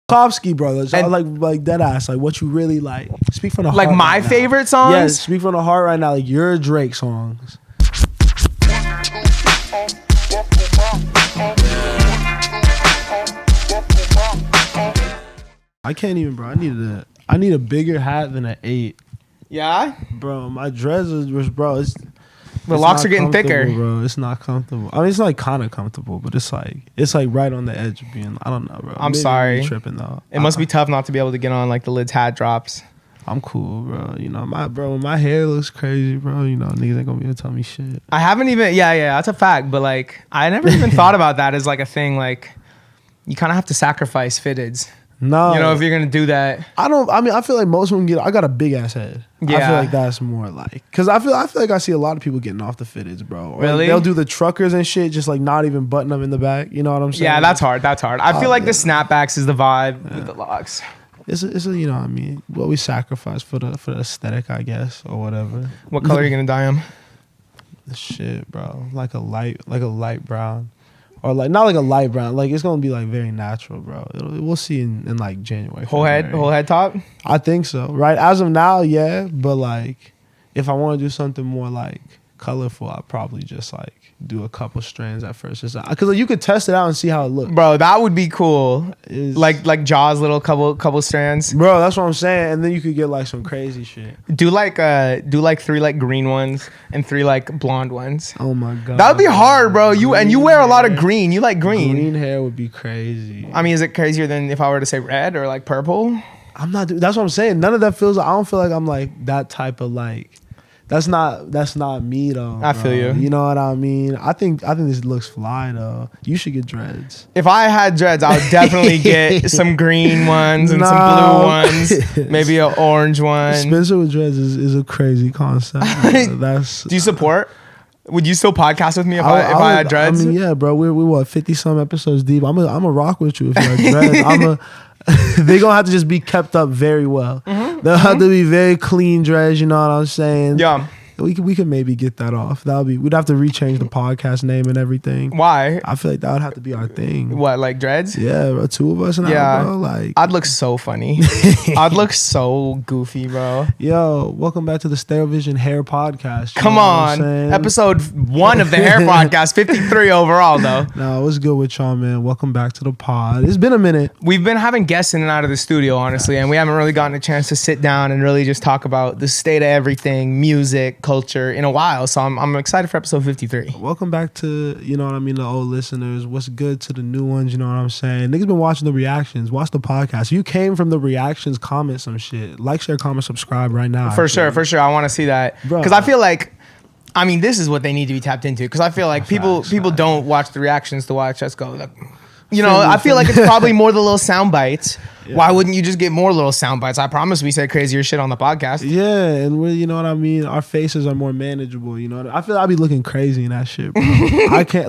Kovsky brothers, like dead ass, like what you really like. Speak from the heart. Like my right favorite now. songs? Yeah, speak from the heart right now. Like your Drake songs. I can't even, bro. I need a bigger hat than an 8. Yeah? Bro, my dreads is, bro, it's... The locks are getting thicker. Bro, it's not comfortable. I mean, it's like kind of comfortable, but it's like right on the edge of being. I don't know, bro. I'm Maybe sorry. Tripping though. It must be tough not to be able to get on like the lids hat drops. I'm cool, bro. You know, my hair looks crazy, bro. You know, niggas ain't gonna be able to tell me shit. I haven't even. Yeah, that's a fact. But like, I never even thought about that as like a thing. Like, you kind of have to sacrifice fitteds. No, you know, if you're gonna do that. I feel like most of them I got a big ass head. Yeah. I feel like that's more like, cause I feel like I see a lot of people getting off the fitteds, bro. Or really? They'll do the truckers and shit, just like not even button them in the back. You know what I'm saying? Yeah, that's hard. I feel like the snapbacks is the vibe with the locks. It's a you know what I mean, what we sacrifice for the aesthetic, I guess, or whatever. What color are you gonna dye them? Shit, bro. Like a light brown. Or like not like a light brown, like it's gonna be like very natural, bro. We'll see in like January. Whole head top. I think so, right? As of now, yeah. But like, if I want to do something more like colorful, I'd probably just like do a couple strands at first, just because like, you could test it out and see how it looks. Bro, that would be cool. Like Jaws, little couple strands. Bro, that's what I'm saying. And then you could get like some crazy shit. Do like 3 like green ones and 3 like blonde ones. Oh my god, that would be hard, bro. You wear a lot of green. You like green. Green hair would be crazy. I mean, is it crazier than if I were to say red or like purple? I'm not. That's what I'm saying. None of that feels. I don't feel like I'm like that type of like. That's not me though. I feel you. You know what I mean? I think this looks fly though. You should get dreads. If I had dreads, I would definitely get some green ones and some blue ones, maybe an orange one. Spencer with dreads is a crazy concept. Do you support? Would you still podcast with me if I had dreads? I mean, yeah, bro. We're what 50 some episodes deep. I'm a rock with you if you have dreads. They gonna have to just be kept up very well. They'll have to be very clean dreads. You know what I'm saying? Yeah. We could maybe get that off. We'd have to rechange the podcast name and everything. Why? I feel like that would have to be our thing. What, like dreads? Yeah, bro, 2 of us now, yeah. Bro. Like, I'd look so funny. I'd look so goofy, bro. Yo, welcome back to the StereoVision Hair Podcast. Come on, episode 1 of the Hair Podcast, 53 overall though. No, what's good with y'all, man? Welcome back to the pod. It's been a minute. We've been having guests in and out of the studio, honestly, and we haven't really gotten a chance to sit down and really just talk about the state of everything, music, culture in a while. So I'm excited for episode 53. Welcome back to, you know what I mean, the old listeners. What's good to the new ones, you know what I'm saying? Niggas been watching the reactions. Watch the podcast. If you came from the reactions, comment some shit. Like, share, comment, subscribe right now. For sure. I want to see that. Because I feel like, I mean, this is what they need to be tapped into. Because I feel like people don't watch the reactions to watch us go. Like, you know, I feel like it's probably more the little sound bites. Yeah. Why wouldn't you just get more little sound bites? I promise we said crazier shit on the podcast. Yeah, and you know what I mean? Our faces are more manageable, you know? I feel like I'll be looking crazy in that shit, bro. I can't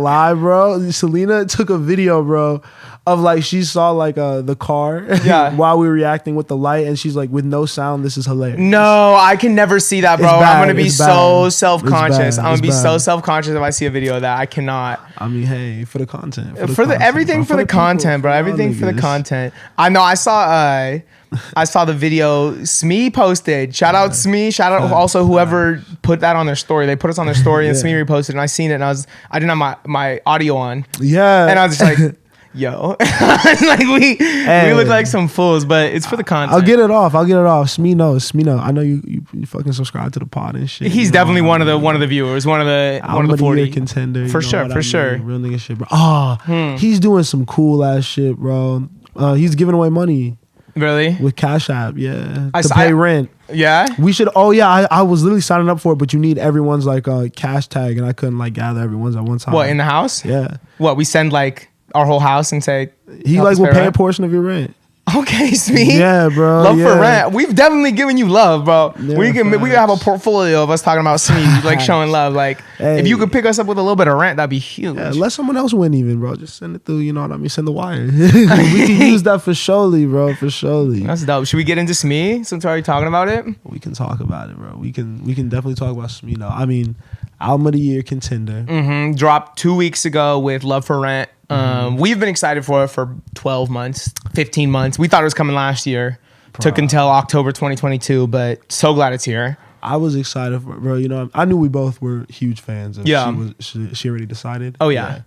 lie, bro. Selena took a video, bro, of like she saw like the car while we were reacting with the light, and she's like, with no sound, this is hilarious. No, I can never see that, bro. I'm gonna be so self-conscious. I'm gonna be so self-conscious if I see a video of that. I cannot. I mean, hey, for the content. Everything for the content, bro. Everything for the content. I know. I saw the video Smee posted. Shout out Smee. Shout out also whoever put that on their story. They put us on their story and Smee reposted, and I seen it, and I didn't have my audio on. Yeah. And I was just like, yo. Like we look like some fools, but it's for the content. I'll get it off. Smee knows. I know you fucking subscribe to the pod and shit. He's definitely one of the viewers, one of the 40 contender. For sure. Real nigga shit, bro. He's doing some cool ass shit, bro. He's giving away money. Really? With Cash App, to pay rent. Yeah? We should, I was literally signing up for it, but you need everyone's like cash tag, and I couldn't like gather everyone's at one time. What, in the house? Yeah. What, we send like our whole house and say, he like will pay a portion of your rent. Okay, Smee. Yeah, bro. Love for rent. We've definitely given you love, bro. Yeah, we can have a portfolio of us talking about Smee, like showing love. Like, if you could pick us up with a little bit of rent, that'd be huge. Yeah, let someone else win even, bro. Just send it through, you know what I mean? Send the wire. We can use that for surely, bro. For surely. That's dope. Should we get into Smee since we're already talking about it? We can talk about it, bro. We can definitely talk about Smee. I mean, album of the year contender. Dropped 2 weeks ago with Love for Rent. We've been excited for it for 12 months, 15 months. We thought it was coming last year. Took until October 2022, but so glad it's here. I was excited for, bro. You know, I knew we both were huge fans of. Yeah. She already decided. Oh yeah.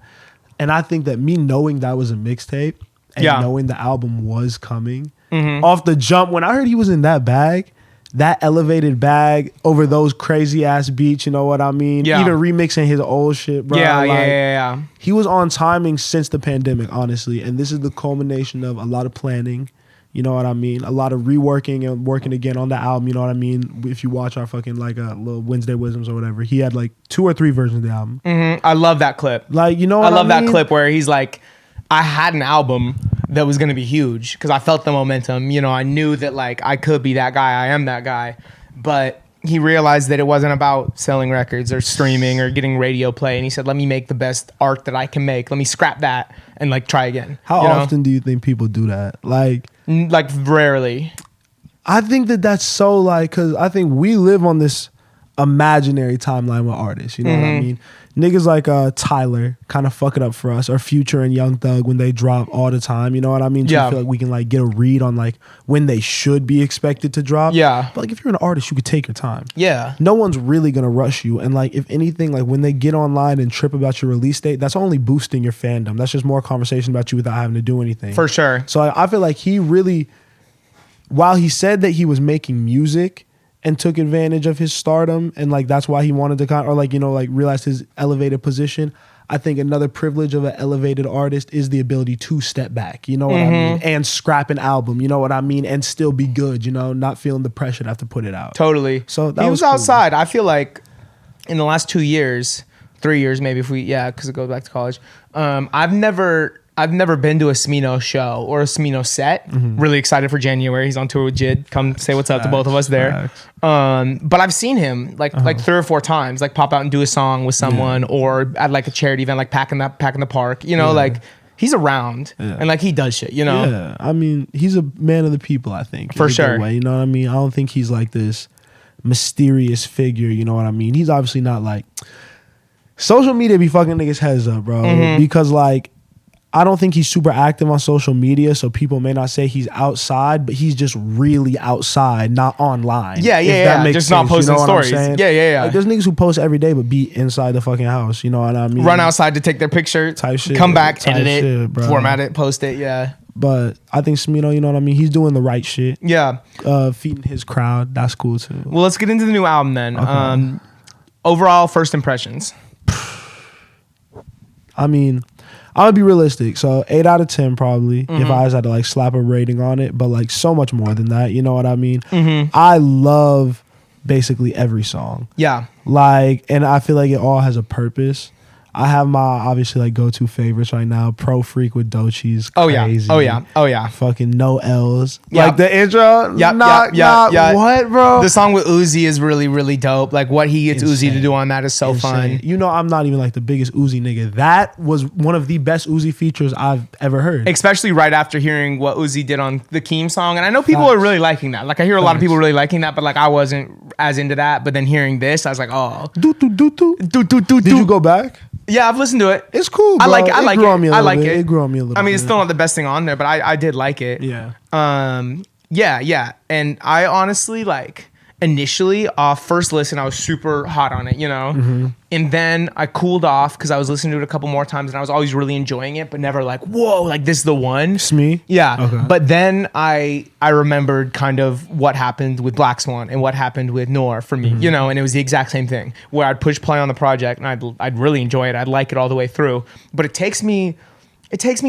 And I think that me knowing that was a mixtape and knowing the album was coming off the jump, when I heard he was in that bag, that elevated bag over those crazy ass beats, you know what I mean? Yeah. Even remixing his old shit, bro. Yeah. He was on timing since the pandemic, honestly. And this is the culmination of a lot of planning. You know what I mean? A lot of reworking and working again on the album. You know what I mean? If you watch our fucking like little Wednesday Wisdoms or whatever, he had like 2 or 3 versions of the album. I love that clip. Like, you know what I love mean? that clip where he's like, I had an album that was going to be huge because I felt the momentum. You know, I knew that like I could be that guy. I am that guy. But he realized that it wasn't about selling records or streaming or getting radio play. And he said, let me make the best art that I can make. Let me scrap that and like try again. How often do you think people do that? Like rarely. I think that that's so like, because I think we live on this imaginary timeline with artists. You know what I mean? Niggas like Tyler kind of fuck it up for us, or Future and Young Thug when they drop all the time. You know what I mean? So I feel like we can like get a read on like when they should be expected to drop. Yeah. But like if you're an artist, you could take your time. Yeah. No one's really gonna rush you. And like if anything, like when they get online and trip about your release date, that's only boosting your fandom. That's just more conversation about you without having to do anything. For sure. So I feel like he really, while he said that he was making music and took advantage of his stardom, and like that's why he wanted to or like, you know, like realize his elevated position. I think another privilege of an elevated artist is the ability to step back, you know what I mean, and scrap an album, you know what I mean, and still be good, you know, not feeling the pressure to have to put it out. Totally. So that he was cool. outside. I feel like in the last 2 years, 3 years maybe, if we because it goes back to college. I've never been to a Smino show or a Smino set. Really excited for January. He's on tour with Jid. Come say what's up to both of us there. But I've seen him like 3 or 4 times, like pop out and do a song with someone, or at like a charity event, like packing the park. You know, like he's around and like he does shit. You know. Yeah, I mean, he's a man of the people. I think for sure. Way, you know what I mean? I don't think he's like this mysterious figure. You know what I mean? He's obviously not like social media be fucking niggas heads up, bro. Because like, I don't think he's super active on social media, so people may not say he's outside, but he's just really outside, not online. Yeah. That makes just sense. Not posting stories. Yeah. Like, there's niggas who post every day, but be inside the fucking house. You know what I mean? Run outside to take their picture, type shit, come back, edit it, shit, format it, post it. Yeah. But I think Smino, you know what I mean? He's doing the right shit. Yeah. Feeding his crowd. That's cool too. Well, let's get into the new album then. Okay. Overall, first impressions. I mean, I'm gonna be realistic. So 8 out of 10 probably, if I just had to like slap a rating on it, but like so much more than that. You know what I mean? I love basically every song. Yeah. Like, and I feel like it all has a purpose. I have my obviously like go-to favorites right now. Pro Freak with Doechie's crazy. Oh yeah. Fucking No L's. Yep. Like the intro. Yeah. What, bro? The song with Uzi is really, really dope. Like what he gets Uzi to do on that is so fun. You know, I'm not even like the biggest Uzi nigga. That was one of the best Uzi features I've ever heard. Especially right after hearing what Uzi did on the Keem song. And I know people are really liking that. Like I hear a lot of people really liking that, but like I wasn't as into that. But then hearing this, I was like, oh. Did you go back? Yeah, I've listened to it. It's cool, bro. I like it. I like it. It grew on me a little bit. I mean, it's still not the best thing on there, but I did like it. Yeah. Yeah. And I honestly like initially first listen, I was super hot on it, you know? And then I cooled off because I was listening to it a couple more times and I was always really enjoying it, but never like, whoa, like this is the one. Smee? Yeah. Okay. But then I remembered kind of what happened with Black Swan and what happened with Noor for me, you know, and it was the exact same thing where I'd push play on the project and I'd really enjoy it. I'd like it all the way through. But it takes me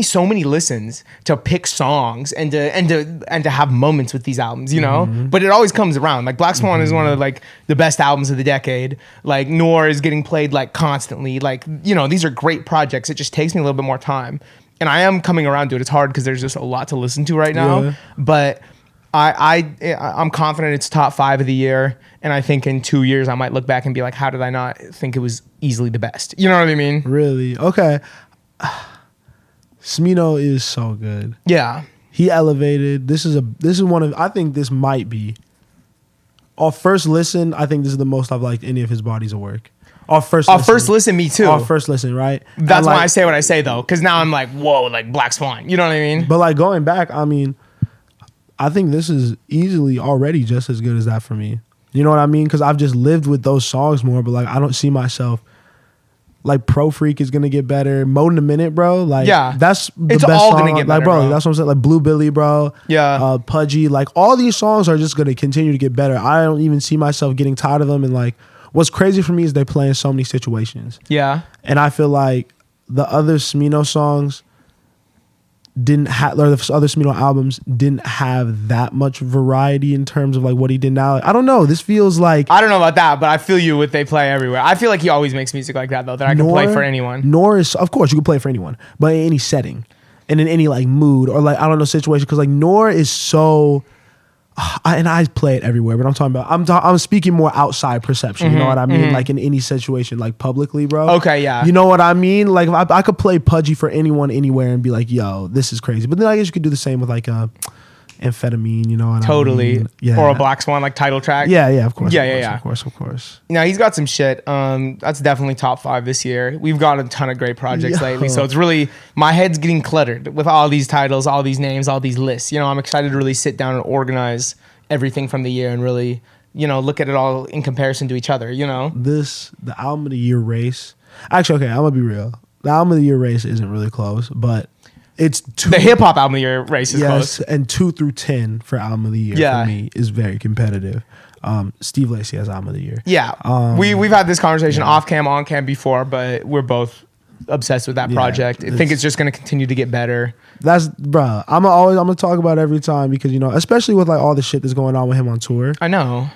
so many listens to pick songs and to have moments with these albums, you know? But it always comes around. Like Black Swan is one of like the best albums of the decade. Like Noor is getting played like constantly. Like, you know, these are great projects. It just takes me a little bit more time. And I am coming around to it. It's hard because there's just a lot to listen to right now. Yeah. But I'm confident it's top 5 of the year. And I think in 2 years I might look back and be like, how did I not think it was easily the best? You know what I mean? Really? Okay. Smino is so good. Yeah. He elevated. This is one of, I think this might be, off first listen, I think this is the most I've liked any of his bodies of work. Off first Off first listen, me too. Off first listen, right? That's why I say what I say though, because now I'm like, whoa, like Black Swan. You know what I mean? But like going back, I mean, I think this is easily already just as good as that for me. You know what I mean? Because I've just lived with those songs more, but like I don't see myself. Like Pro Freak is gonna get better. Mode in a Minute, bro. Like that's the it's best all song. gonna get better, like, bro. That's what I'm saying. Like Blue Billy, bro. Yeah. Pudgy. Like all these songs are just gonna continue to get better. I don't even see myself getting tired of them. And like, what's crazy for me is they play in so many situations. Yeah. And I feel like the other Smino songs didn't have, or the other Smino albums didn't have that much variety in terms of like what he did now. Like, I don't know. This feels like I don't know about that, but I feel you with they play everywhere. I feel like he always makes music like that though, that I can play for anyone. Nor is, of course, you can play for anyone, but in any setting and in any like mood or like I don't know situation. Because like Nor is so. And I play it everywhere, but I'm talking about I'm speaking more outside perception. You know what I mean? Like in any situation, like publicly, bro. Okay, yeah. You know what I mean? Like I could play Pudgy for anyone, anywhere, and be like, "Yo, this is crazy." But then I guess you could do the same with like Amphetamine. You know what I mean? Yeah. Or a Black Swan like title track. Yeah, of course. Of course. Now he's got some shit. That's definitely top 5 this year. We've got a ton of great projects lately, so it's really my head's getting cluttered with all these titles, all these names, all these lists. You know, I'm excited to really sit down and organize everything from the year and really, you know, look at it all in comparison to each other. You know, the album of the year race. Actually, okay, I'm gonna be real. The album of the year race isn't really close, but it's the hip hop album of the year race is close. And 2 through 10 for album of the year for me is very competitive. Steve Lacy has album of the year. Yeah, we've had this conversation off cam, on cam before, but we're both obsessed with that project. I think it's just going to continue to get better. That's bro. I'm gonna talk about it every time because you know, especially with like all the shit that's going on with him on tour. I know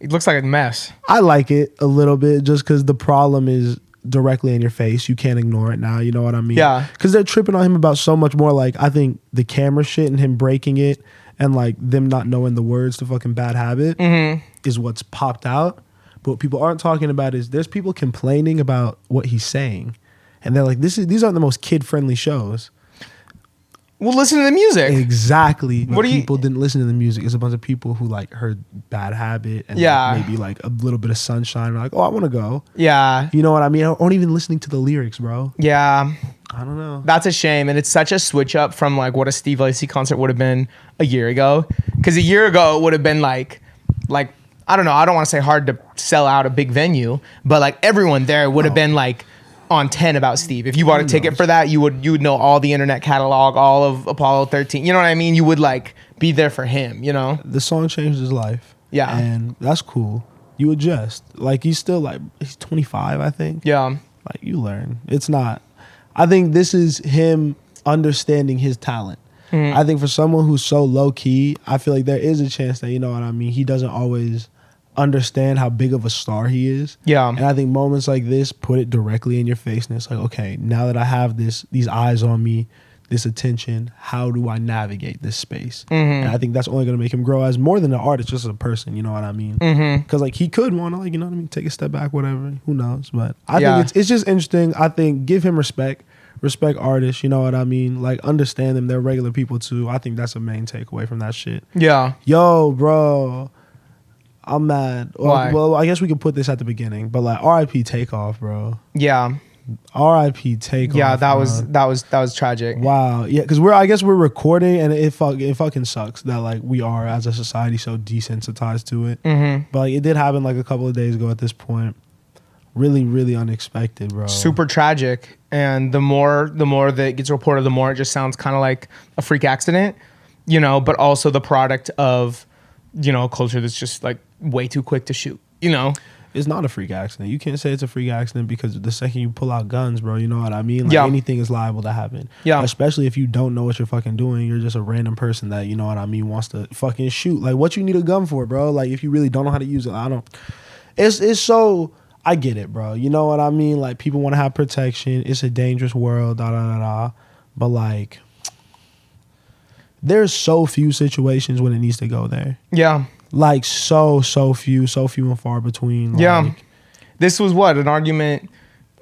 it looks like a mess. I like it a little bit just because the problem is directly in your face. You can't ignore it now. You know what I mean? Yeah. Because they're tripping on him about so much more. Like I think the camera shit and him breaking it and like them not knowing the words to fucking Bad Habit is what's popped out. But what people aren't talking about is there's people complaining about what he's saying, and they're like, these aren't the most kid friendly shows. Well, listen to the music. Exactly. But people didn't listen to the music. It's a bunch of people who like heard Bad Habit and like, maybe like a little bit of Sunshine. Like, oh, I want to go. Yeah. You know what I mean? Aren't even listening to the lyrics, bro. Yeah. I don't know. That's a shame. And it's such a switch up from like what a Steve Lacy concert would have been a year ago. Because a year ago it would have been like, I don't know. I don't want to say hard to sell out a big venue, but like everyone there would have been like, on 10 about Steve. If you bought a ticket for that, you would know all the internet catalog, all of Apollo 13. You know what I mean? You would like be there for him, you know? The song changed his life. Yeah. And that's cool. You adjust. Like he's still like, he's 25, I think. Yeah. Like you learn. It's not. I think this is him understanding his talent. I think for someone who's so low key, I feel like there is a chance that, you know what I mean, he doesn't always understand how big of a star he is. Yeah. And I think moments like this put it directly in your face, and it's like, okay, now that I have these eyes on me, this attention, how do I navigate this space? And I think that's only going to make him grow as more than an artist, just as a person. You know what I mean? Because like he could want to, like, you know what I mean, take a step back, whatever. Who knows? But I think it's just interesting. I think give him respect artists. You know what I mean? Like understand them. They're regular people too. I think that's a main takeaway from that shit. Yeah. Yo, bro. I'm mad. Why? Well, I guess we could put this at the beginning, but like R.I.P. Takeoff, bro. Yeah. R.I.P. Takeoff. Yeah, that was tragic. Wow. Yeah, because I guess we're recording, and it fucking sucks that like we are as a society so desensitized to it. But like, it did happen like a couple of days ago. At this point, really, really unexpected, bro. Super tragic. And the more that it gets reported, the more it just sounds kind of like a freak accident, you know. But also the product of, you know, a culture that's just like way too quick to shoot, you know? It's not a freak accident. You can't say it's a freak accident because the second you pull out guns, bro, you know what I mean? Like anything is liable to happen. Yeah. Especially if you don't know what you're fucking doing. You're just a random person that, you know what I mean, wants to fucking shoot. Like what you need a gun for, bro? Like if you really don't know how to use it, it's so, I get it, bro. You know what I mean? Like people want to have protection. It's a dangerous world, But like, there's so few situations when it needs to go there. Yeah. Like so few and far between. Like, yeah. This was what, an argument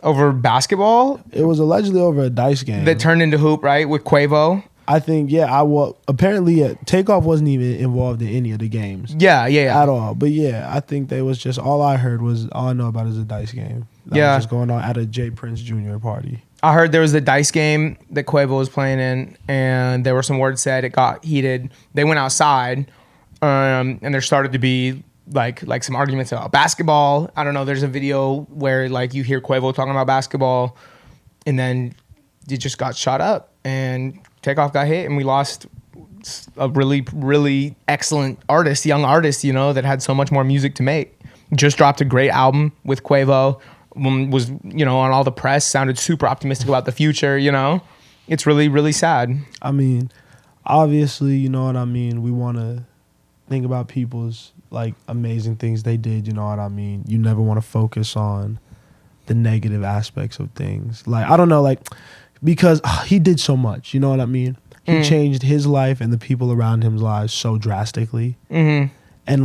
over basketball? It was allegedly over a dice game that turned into hoop, right? With Quavo. I think, apparently Takeoff wasn't even involved in any of the games. Yeah. At all. But yeah, I think they was just, all I know about is a dice game. that was just going on at a Jay Prince Jr. party. I heard there was a dice game that Quavo was playing in, and there were some words said. It got heated. They went outside, and there started to be like some arguments about basketball. I don't know. There's a video where like you hear Quavo talking about basketball, and then it just got shot up, and Takeoff got hit, and we lost a really, really excellent artist, young artist, you know, that had so much more music to make. Just dropped a great album with Quavo. Was, you know, on all the press, sounded super optimistic about the future, you know. It's really, really sad. I mean, obviously, you know what I mean, we want to think about people's like amazing things they did, you know what I mean. You never want to focus on the negative aspects of things. Like, I don't know, like, because he did so much, you know what I mean. He changed his life and the people around him's lives so drastically. And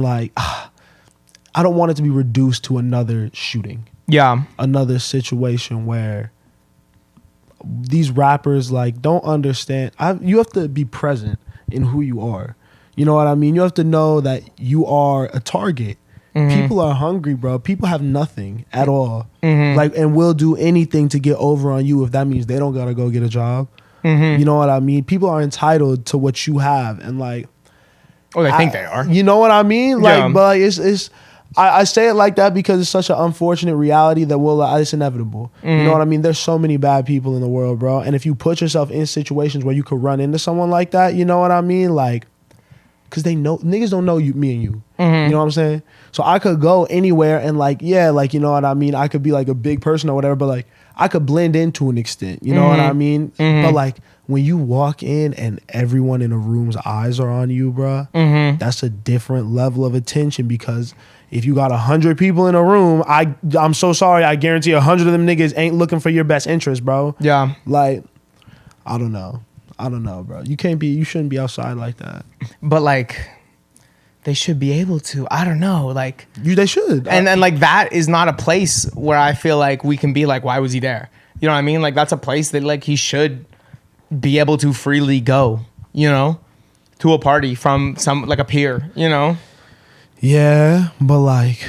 like, I don't want it to be reduced to another shooting. Yeah. Another situation where these rappers like don't understand. You have to be present in who you are. You know what I mean? You have to know that you are a target. People are hungry, bro. People have nothing at all. Like, and will do anything to get over on you if that means they don't gotta go get a job. You know what I mean? People are entitled to what you have, and like, oh, they think they are. You know what I mean? Like, Yeah. but like, it's. I say it like that because it's such an unfortunate reality that it's inevitable. You know what I mean? There's so many bad people in the world, bro. And if you put yourself in situations where you could run into someone like that, you know what I mean? Like, because they know, niggas don't know you, me and you. You know what I'm saying? So I could go anywhere and like, yeah, like, you know what I mean? I could be like a big person or whatever, but like, I could blend in to an extent. You know what I mean? But like, when you walk in and everyone in a room's eyes are on you, bro, that's a different level of attention, because if you got 100 people in a room, I'm so sorry, I guarantee 100 of them niggas ain't looking for your best interest, bro. Yeah. Like, I don't know, bro. You shouldn't be outside like that. But like, they should be able to. I don't know. Like, They should. And then like, that is not a place where I feel like we can be like, why was he there? You know what I mean? Like, that's a place that like he should be able to freely go, you know, to a party from some, like a peer, you know? Yeah, but like,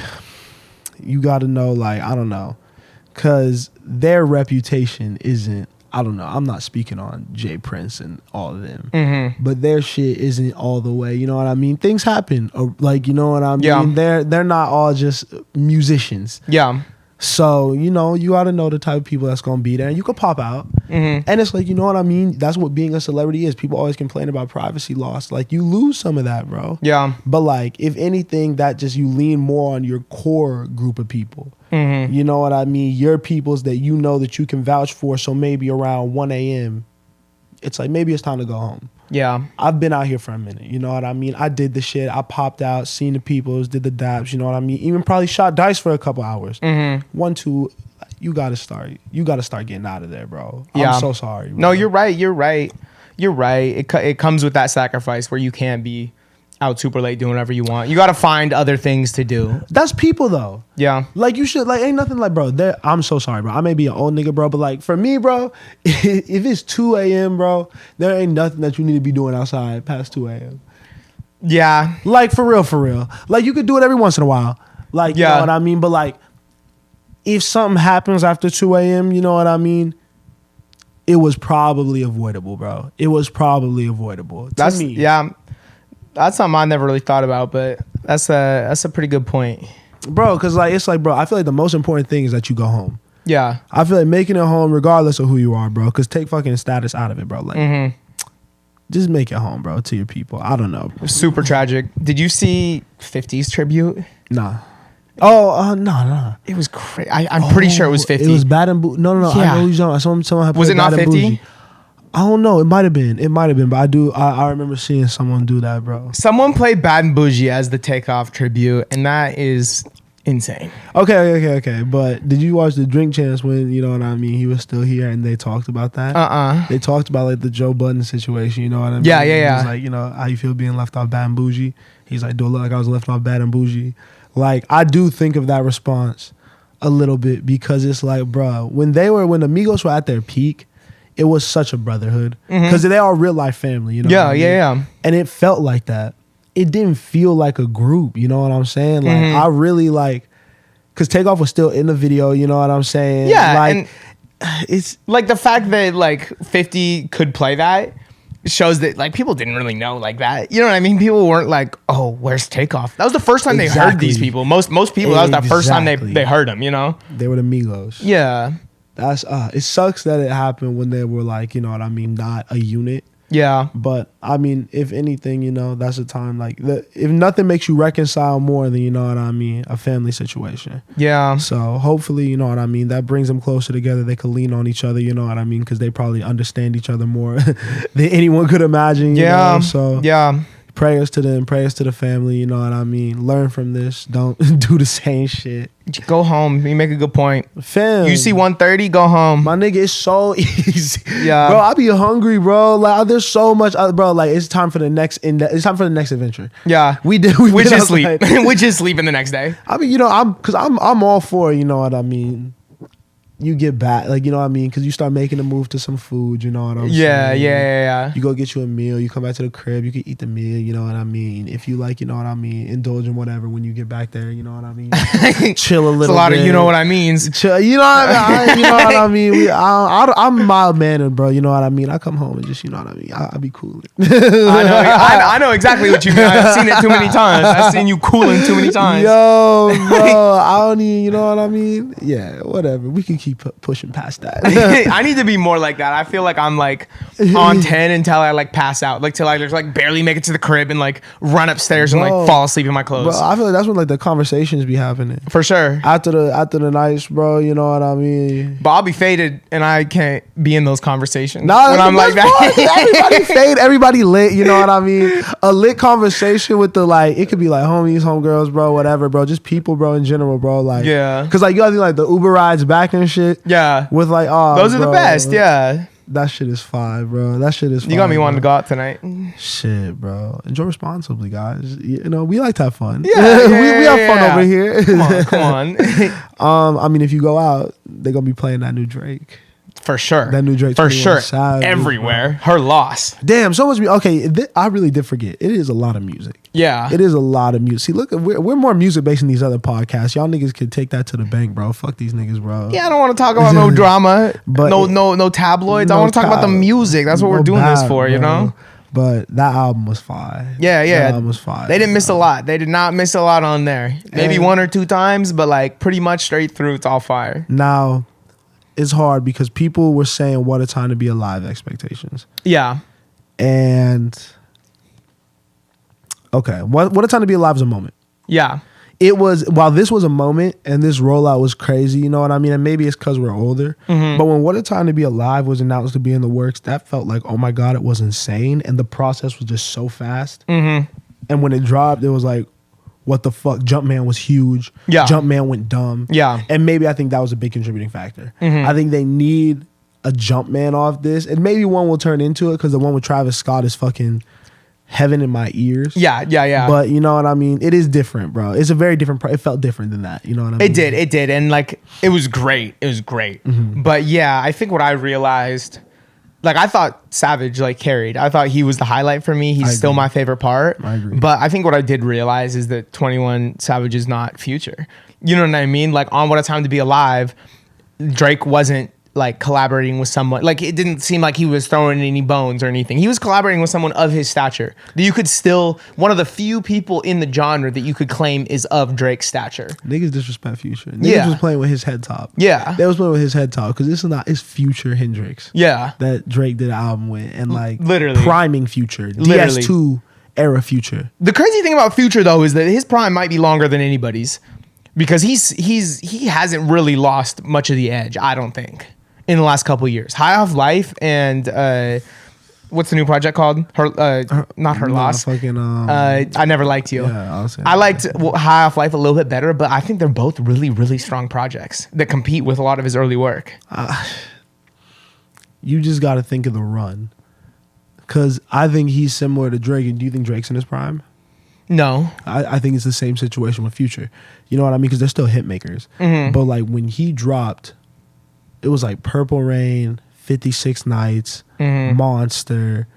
you got to know, like, I don't know, because their reputation isn't, I don't know, I'm not speaking on Jay Prince and all of them, but their shit isn't all the way, you know what I mean? Things happen, like, you know what I mean? Yeah. They're not all just musicians. Yeah. So, you know, you got to know the type of people that's going to be there, and you could pop out. And it's like, you know what I mean? That's what being a celebrity is. People always complain about privacy loss. Like, you lose some of that, bro. Yeah. But like, if anything, that just, you lean more on your core group of people. You know what I mean? Your peoples that you know that you can vouch for. So maybe around 1 a.m., it's like, maybe it's time to go home. Yeah. I've been out here for a minute. You know what I mean? I did the shit. I popped out, seen the peoples, did the daps. You know what I mean? Even probably shot dice for a couple hours. 1, 2, you got to start. You got to start getting out of there, bro. Yeah. I'm so sorry, bro. No, you're right. It comes with that sacrifice where you can't be out super late doing whatever you want. You got to find other things to do. That's people, though. Yeah. Like, you should, like, ain't nothing like, bro, I'm so sorry, bro. I may be an old nigga, bro, but like, for me, bro, if it's 2 a.m., bro, there ain't nothing that you need to be doing outside past 2 a.m. Yeah. Like, for real. Like, you could do it every once in a while. Like, you know what I mean? But like, if something happens after 2 a.m., you know what I mean? It was probably avoidable, bro. It was probably avoidable. That's to me. Yeah. That's something I never really thought about, but that's a pretty good point. Bro, because like, it's like, bro, I feel like the most important thing is that you go home. Yeah. I feel like making it home regardless of who you are, bro, because take fucking status out of it, bro. Like, just make it home, bro, to your people. I don't know. Super tragic. Did you see 50's tribute? Nah. Oh, no. It was crazy. I'm pretty sure it was 50. It was Bad and Bougie. No. Yeah. I know who's on. Someone had Was it not Bad and 50? Bougie. I don't know. It might have been, but I remember seeing someone do that, bro. Someone played Bad and Bougie as the Takeoff tribute, and that is insane. Okay. But did you watch the Drink Champs when, you know what I mean, he was still here and they talked about that? They talked about like the Joe Budden situation, you know what I mean? Yeah. He was like, you know, how you feel being left off Bad and Bougie? He's like, do it look like I was left off Bad and Bougie? Like, I do think of that response a little bit, because it's like, bro, when the Migos were at their peak, it was such a brotherhood, because they are real life family, you know? Yeah. And it felt like that. It didn't feel like a group, you know what I'm saying? Like, I really like, because Takeoff was still in the video. You know what I'm saying? Yeah, like and it's like the fact that like 50 could play that shows that like people didn't really know like that. You know what I mean? People weren't like, oh, where's Takeoff? That was the first time they heard these people. Most people, that was the first time they heard them. You know? They were the Migos. Yeah. That's it sucks that it happened when they were like, you know what I mean, not a unit. Yeah. But I mean, if anything, you know, that's a time like if nothing makes you reconcile more than, you know what I mean, a family situation. Yeah. So hopefully, you know what I mean, that brings them closer together. They could lean on each other, you know what I mean, because they probably understand each other more than anyone could imagine. You know? So yeah. Prayers to them, prayers to the family, you know what I mean? Learn from this. Don't do the same shit. Go home. You make a good point. Fam. You see 130, go home. My nigga, it's so easy. Yeah. Bro, I be hungry, bro. Like, there's so much, bro, like, it's time for the next adventure. Yeah. We just sleep. We just sleep in the next day. I mean, you know, I'm all for, you know what I mean? You get back, like, you know what I mean? Because you start making a move to some food, you know what I'm saying? Yeah. You go get you a meal, you come back to the crib, you can eat the meal, you know what I mean? If you like, you know what I mean, indulge in whatever when you get back there, you know what I mean? Chill a little bit. It's a lot of you know what I means. Chill, you know what I mean? You know what I mean? I'm mild-mannered, bro, you know what I mean? I come home and just, you know what I mean? I be cooling. I know exactly what you mean. I've seen it too many times. I've seen you cooling too many times. Yo, bro, I don't even, you know what I mean? Yeah, whatever. We can keep pushing past that. I need to be more like that. I feel like I'm like on 10 until I like pass out, like till I just like barely make it to the crib and like run upstairs and like fall asleep in my clothes. Bro, I feel like that's when like the conversations be happening. For sure. After the nights, bro, you know what I mean? But I'll be faded and I can't be in those conversations. Nah, when I'm like that. Everybody fade, everybody lit, you know what I mean? A lit conversation with the like, it could be like homies, homegirls, bro, whatever, bro. Just people, bro, in general, bro. Like, yeah. Cause like you gotta think like the Uber rides back and shit. Yeah. With like, oh, those are the best, yeah. That shit is fire, bro. That shit is fire. You got me wanting to go out tonight. Shit, bro. Enjoy responsibly, guys. You know, we like to have fun. Yeah, we have fun over here. Come on. I mean, if you go out, they're gonna be playing that new Drake. For sure. That new Drake. For sure. Savage, everywhere. Bro. Her loss. Damn, so much music. Okay, I really did forget. It is a lot of music. Yeah. It is a lot of music. See, look, we're more music based than these other podcasts. Y'all niggas could take that to the bank, bro. Fuck these niggas, bro. Yeah, I don't want to talk about no drama. But no tabloids. I want to talk about the music. That's what we're doing this for, you know? But that album was fire. Yeah. That album was fire. They didn't miss a lot. They did not miss a lot on there. Maybe one or two times, but like pretty much straight through, it's all fire. Now, it's hard because people were saying what a time to be alive expectations. Yeah. And okay, what a time to be alive is a moment. Yeah. It was, while this was a moment and this rollout was crazy, you know what I mean? And maybe it's because we're older. Mm-hmm. But when What a Time to Be Alive was announced to be in the works, that felt like, oh my God, it was insane. And the process was just so fast. Mm-hmm. And when it dropped, it was like, what the fuck? Jumpman was huge. Yeah. Jumpman went dumb. Yeah. And maybe I think that was a big contributing factor. Mm-hmm. I think they need a Jumpman off this. And maybe one will turn into it because the one with Travis Scott is fucking heaven in my ears. Yeah. But you know what I mean? It is different, bro. It's a very different, it felt different than that. You know what I mean? It did. And like, it was great. Mm-hmm. But yeah, I think what I realized, like I thought Savage like carried. I thought he was the highlight for me. He's still my favorite part. I agree. But I think what I did realize is that 21 Savage is not Future. You know what I mean? Like on What a Time to Be Alive, Drake wasn't like collaborating with someone. Like it didn't seem like he was throwing any bones or anything. He was collaborating with someone of his stature. That you could still, one of the few people in the genre that you could claim is of Drake's stature. Niggas disrespect Future. Niggas was playing with his head top. Yeah. They was playing with his head top because this is not, it's Future Hendrix. Yeah. That Drake did an album with and like literally priming Future. Literally. DS2 era Future. The crazy thing about Future though is that his prime might be longer than anybody's because he hasn't really lost much of the edge, I don't think, in the last couple of years. High Off Life and what's the new project called? Not Her Loss. Fucking, I Never Liked You. Yeah, I liked High Off Life a little bit better, but I think they're both really, really strong projects that compete with a lot of his early work. You just got to think of the run. Because I think he's similar to Drake. And do you think Drake's in his prime? No. I think it's the same situation with Future. You know what I mean? Because they're still hit makers. Mm-hmm. But like when he dropped, it was like Purple Rain, 56 Nights, Monster,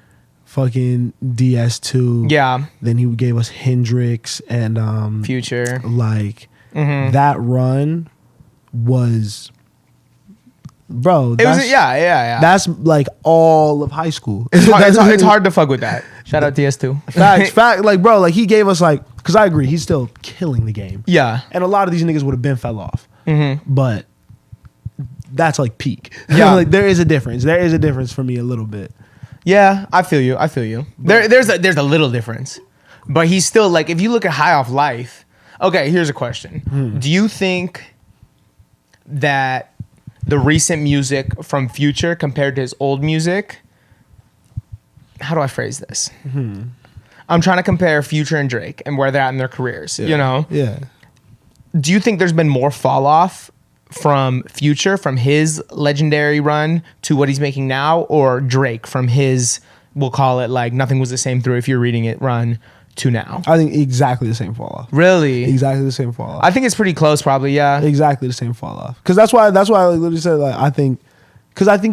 fucking DS2. Yeah. Then he gave us Hendrix and Future. Like that run was, bro. It was yeah. That's like all of high school. It's hard to fuck with that. Shout out DS2. Fact, like bro, like he gave us like, because I agree, he's still killing the game. Yeah, and a lot of these niggas would have been fell off, but that's like peak. Yeah, like there is a difference. There is a difference for me a little bit. Yeah, I feel you. There's a little difference, but he's still like, if you look at High Off Life. Okay, here's a question: do you think that the recent music from Future compared to his old music? How do I phrase this? I'm trying to compare Future and Drake and where they're at in their careers. Yeah. You know? Yeah. Do you think there's been more fall off from Future, from his legendary run to what he's making now, or Drake from his, we'll call it like Nothing Was the Same Through If You're Reading It run to now? I think exactly the same fall off. Really? Exactly the same fall off. I think it's pretty close, probably. Yeah. Exactly the same fall off. Because that's why I literally said like I think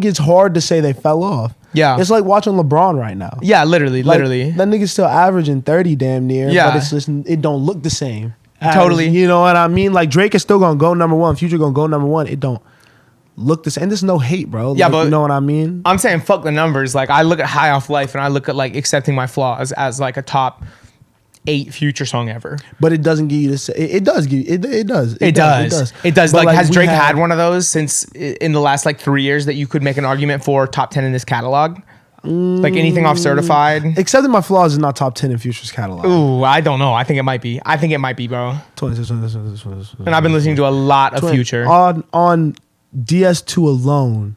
it's hard to say they fell off. Yeah. It's like watching LeBron right now. Yeah, literally. That nigga's still averaging 30 damn near. Yeah. But it's just, it don't look the same. Totally. You know what I mean? Like Drake is still gonna go number one. Future gonna go number one. It don't look the same. And there's no hate, bro. Yeah, like, but you know what I mean? I'm saying fuck the numbers. Like I look at High Off Life and I look at like Accepting My Flaws as like a top 8 Future song ever. But it doesn't give you this. It does give you. It does. It does. But like has Drake had one of those since in the last like 3 years that you could make an argument for top 10 in this catalog? Like anything off Certified? Accepting My Flaws is not top 10 in Future's catalog. Ooh, I don't know. I think it might be, bro. 26. And I've been listening to a lot of Future. On DS2 alone,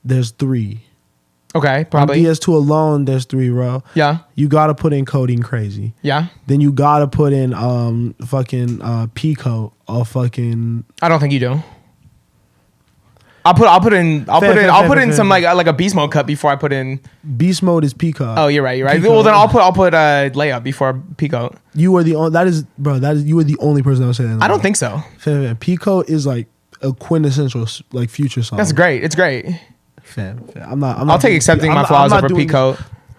there's 3. Okay, probably. On DS2 alone, there's 3, bro. Yeah. You gotta put in Coding Crazy. Yeah. Then you gotta put in fucking Pico or fucking. I don't think you do. I'll put in some like a beast mode cut before I put in. Beast mode is Pico. Oh, you're right. Pico. Well, then I'll put layup before Pico. You are the only. You are the only person that would say that. I don't think so. Pico is like a quintessential like Future song. That's great. It's great. Fam. I'm not. I'll take Accepting My Flaws over Pico.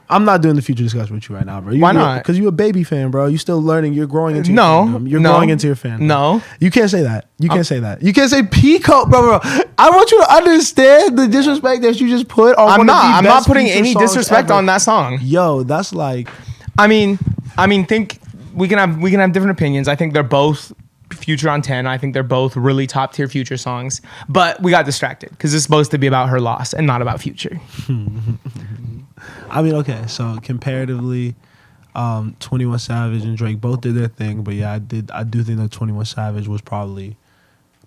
I'm not doing the Future discussion with you right now, bro. Why not? Because you're a baby fan, bro. You're still learning. You're growing into your fandom. You're growing into your fandom. No. You can't say that. You can't say that. You can't say Pico, bro. I want you to understand the disrespect that you just put on one of the best I'm not putting Future any songs disrespect ever. on that song. Yo, that's like. I mean, think we can have different opinions. I think they're both Future on 10. I think they're both really top tier Future songs. But we got distracted because it's supposed to be about her loss and not about Future. I mean, okay, so comparatively, 21 Savage and Drake both did their thing, but yeah, I do think that 21 Savage was probably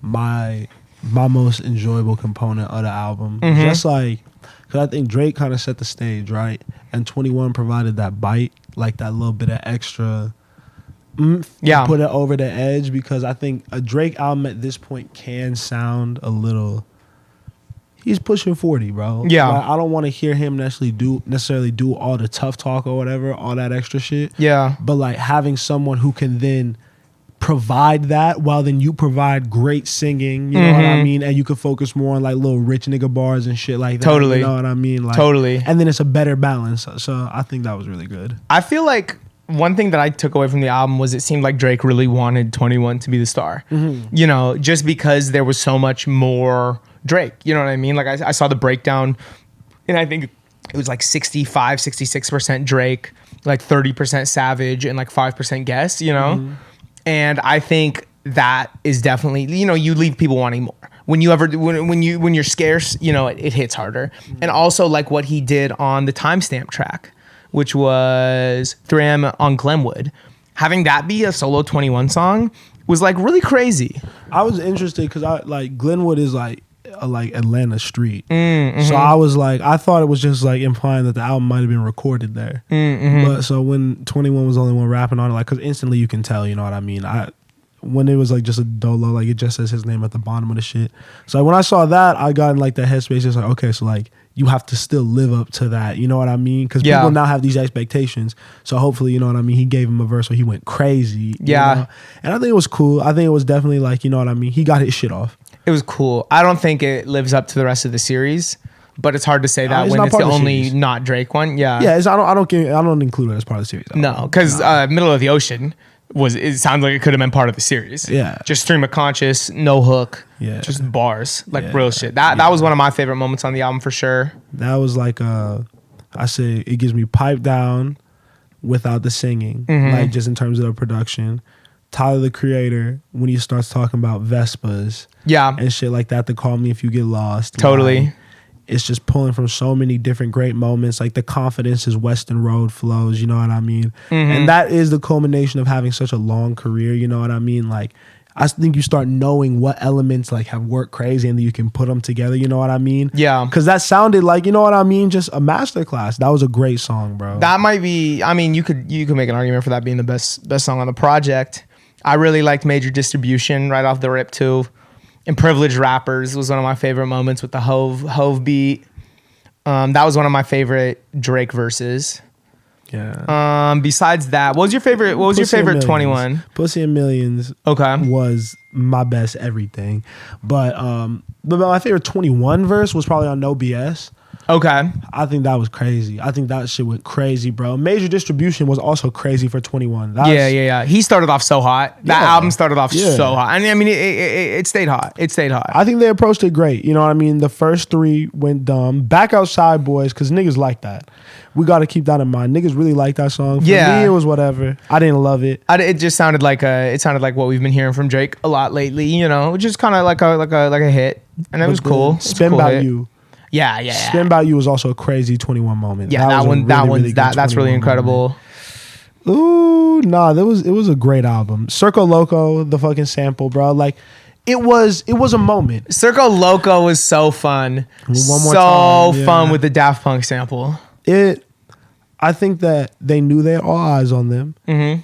my most enjoyable component of the album. Just like, because I think Drake kind of set the stage, right? And 21 provided that bite, like that little bit of extra to put it over the edge, because I think a Drake album at this point can sound a little. He's pushing 40, bro. Yeah. Like, I don't want to hear him necessarily do all the tough talk or whatever, all that extra shit. Yeah. But like having someone who can then provide that while then you provide great singing, you know what I mean? And you can focus more on like little rich nigga bars and shit like that. Totally. You know what I mean? Like, totally. And then it's a better balance. So I think that was really good. I feel like one thing that I took away from the album was it seemed like Drake really wanted 21 to be the star. You know, just because there was so much more Drake, you know what I mean? Like I saw the breakdown and I think it was like 65, 66% Drake, like 30% Savage and like 5% Guess, you know? And I think that is definitely, you know, you leave people wanting more. When you're scarce, you know, it hits harder. And also like what he did on the Timestamp track, which was 3am on Glenwood. Having that be a solo 21 song was like really crazy. I was interested because I like Glenwood is like Atlanta street. So I was like, I thought it was just like implying that the album might have been recorded there. But so when 21 was the only one rapping on it, like, because instantly you can tell, you know what I mean? When it was like just a dolo, like it just says his name at the bottom of the shit. So when I saw that, I got in like that headspace. It's like, okay, so like you have to still live up to that. You know what I mean? Because people now have these expectations. So hopefully, you know what I mean? He gave him a verse where he went crazy. Yeah. You know? And I think it was cool. I think it was definitely like, you know what I mean? He got his shit off. It was cool. I don't think it lives up to the rest of the series, but it's hard to say that it's when not it's the part of the only series. not Drake one. Yeah. Yeah, I don't include it as part of the series. No, because Middle of the Ocean, it sounds like it could have been part of the series. Yeah. Just stream of conscious, no hook. Yeah. Just bars. Like real shit. That was one of my favorite moments on the album for sure. That was like I say it gives me Pipe Down without the singing. Like just in terms of the production. Tyler the Creator, when he starts talking about Vespas. Yeah. And shit like that, to Call Me If You Get Lost. Totally. Like, it's just pulling from so many different great moments. Like the confidence is Western Road flows, you know what I mean? And that is the culmination of having such a long career, you know what I mean? Like, I think you start knowing what elements like have worked crazy and then you can put them together, you know what I mean? Yeah. Because that sounded like, you know what I mean? Just a masterclass. That was a great song, bro. That might be, I mean, you could make an argument for that being the best song on the project. I really liked Major Distribution right off the rip too. And Privileged Rappers was one of my favorite moments with the Hove beat. That was one of my favorite Drake verses. Yeah. Besides that, what was your favorite 21? Pussy and Millions was my best everything. But my favorite 21 verse was probably on No BS. Okay. I think that was crazy. I think that shit went crazy, bro. Major Distribution was also crazy for 21. Yeah. He started off so hot. That album started off so hot. I mean, it stayed hot. It stayed hot. I think they approached it great. You know what I mean? The first three went dumb. Back Outside Boys, because niggas like that. We got to keep that in mind. Niggas really like that song. For me, it was whatever. I didn't love it. It just sounded like what we've been hearing from Drake a lot lately. You know, just kind of like a hit, and it was cool. Spin About You. Yeah. Spin About You was also a crazy 21 moment. Yeah, that's really incredible. Moment. Ooh, nah, it was a great album. Circo Loco, the fucking sample, bro. Like, it was a moment. Circo Loco was so fun. One more time. So fun with the Daft Punk sample. I think that they knew they had all eyes on them.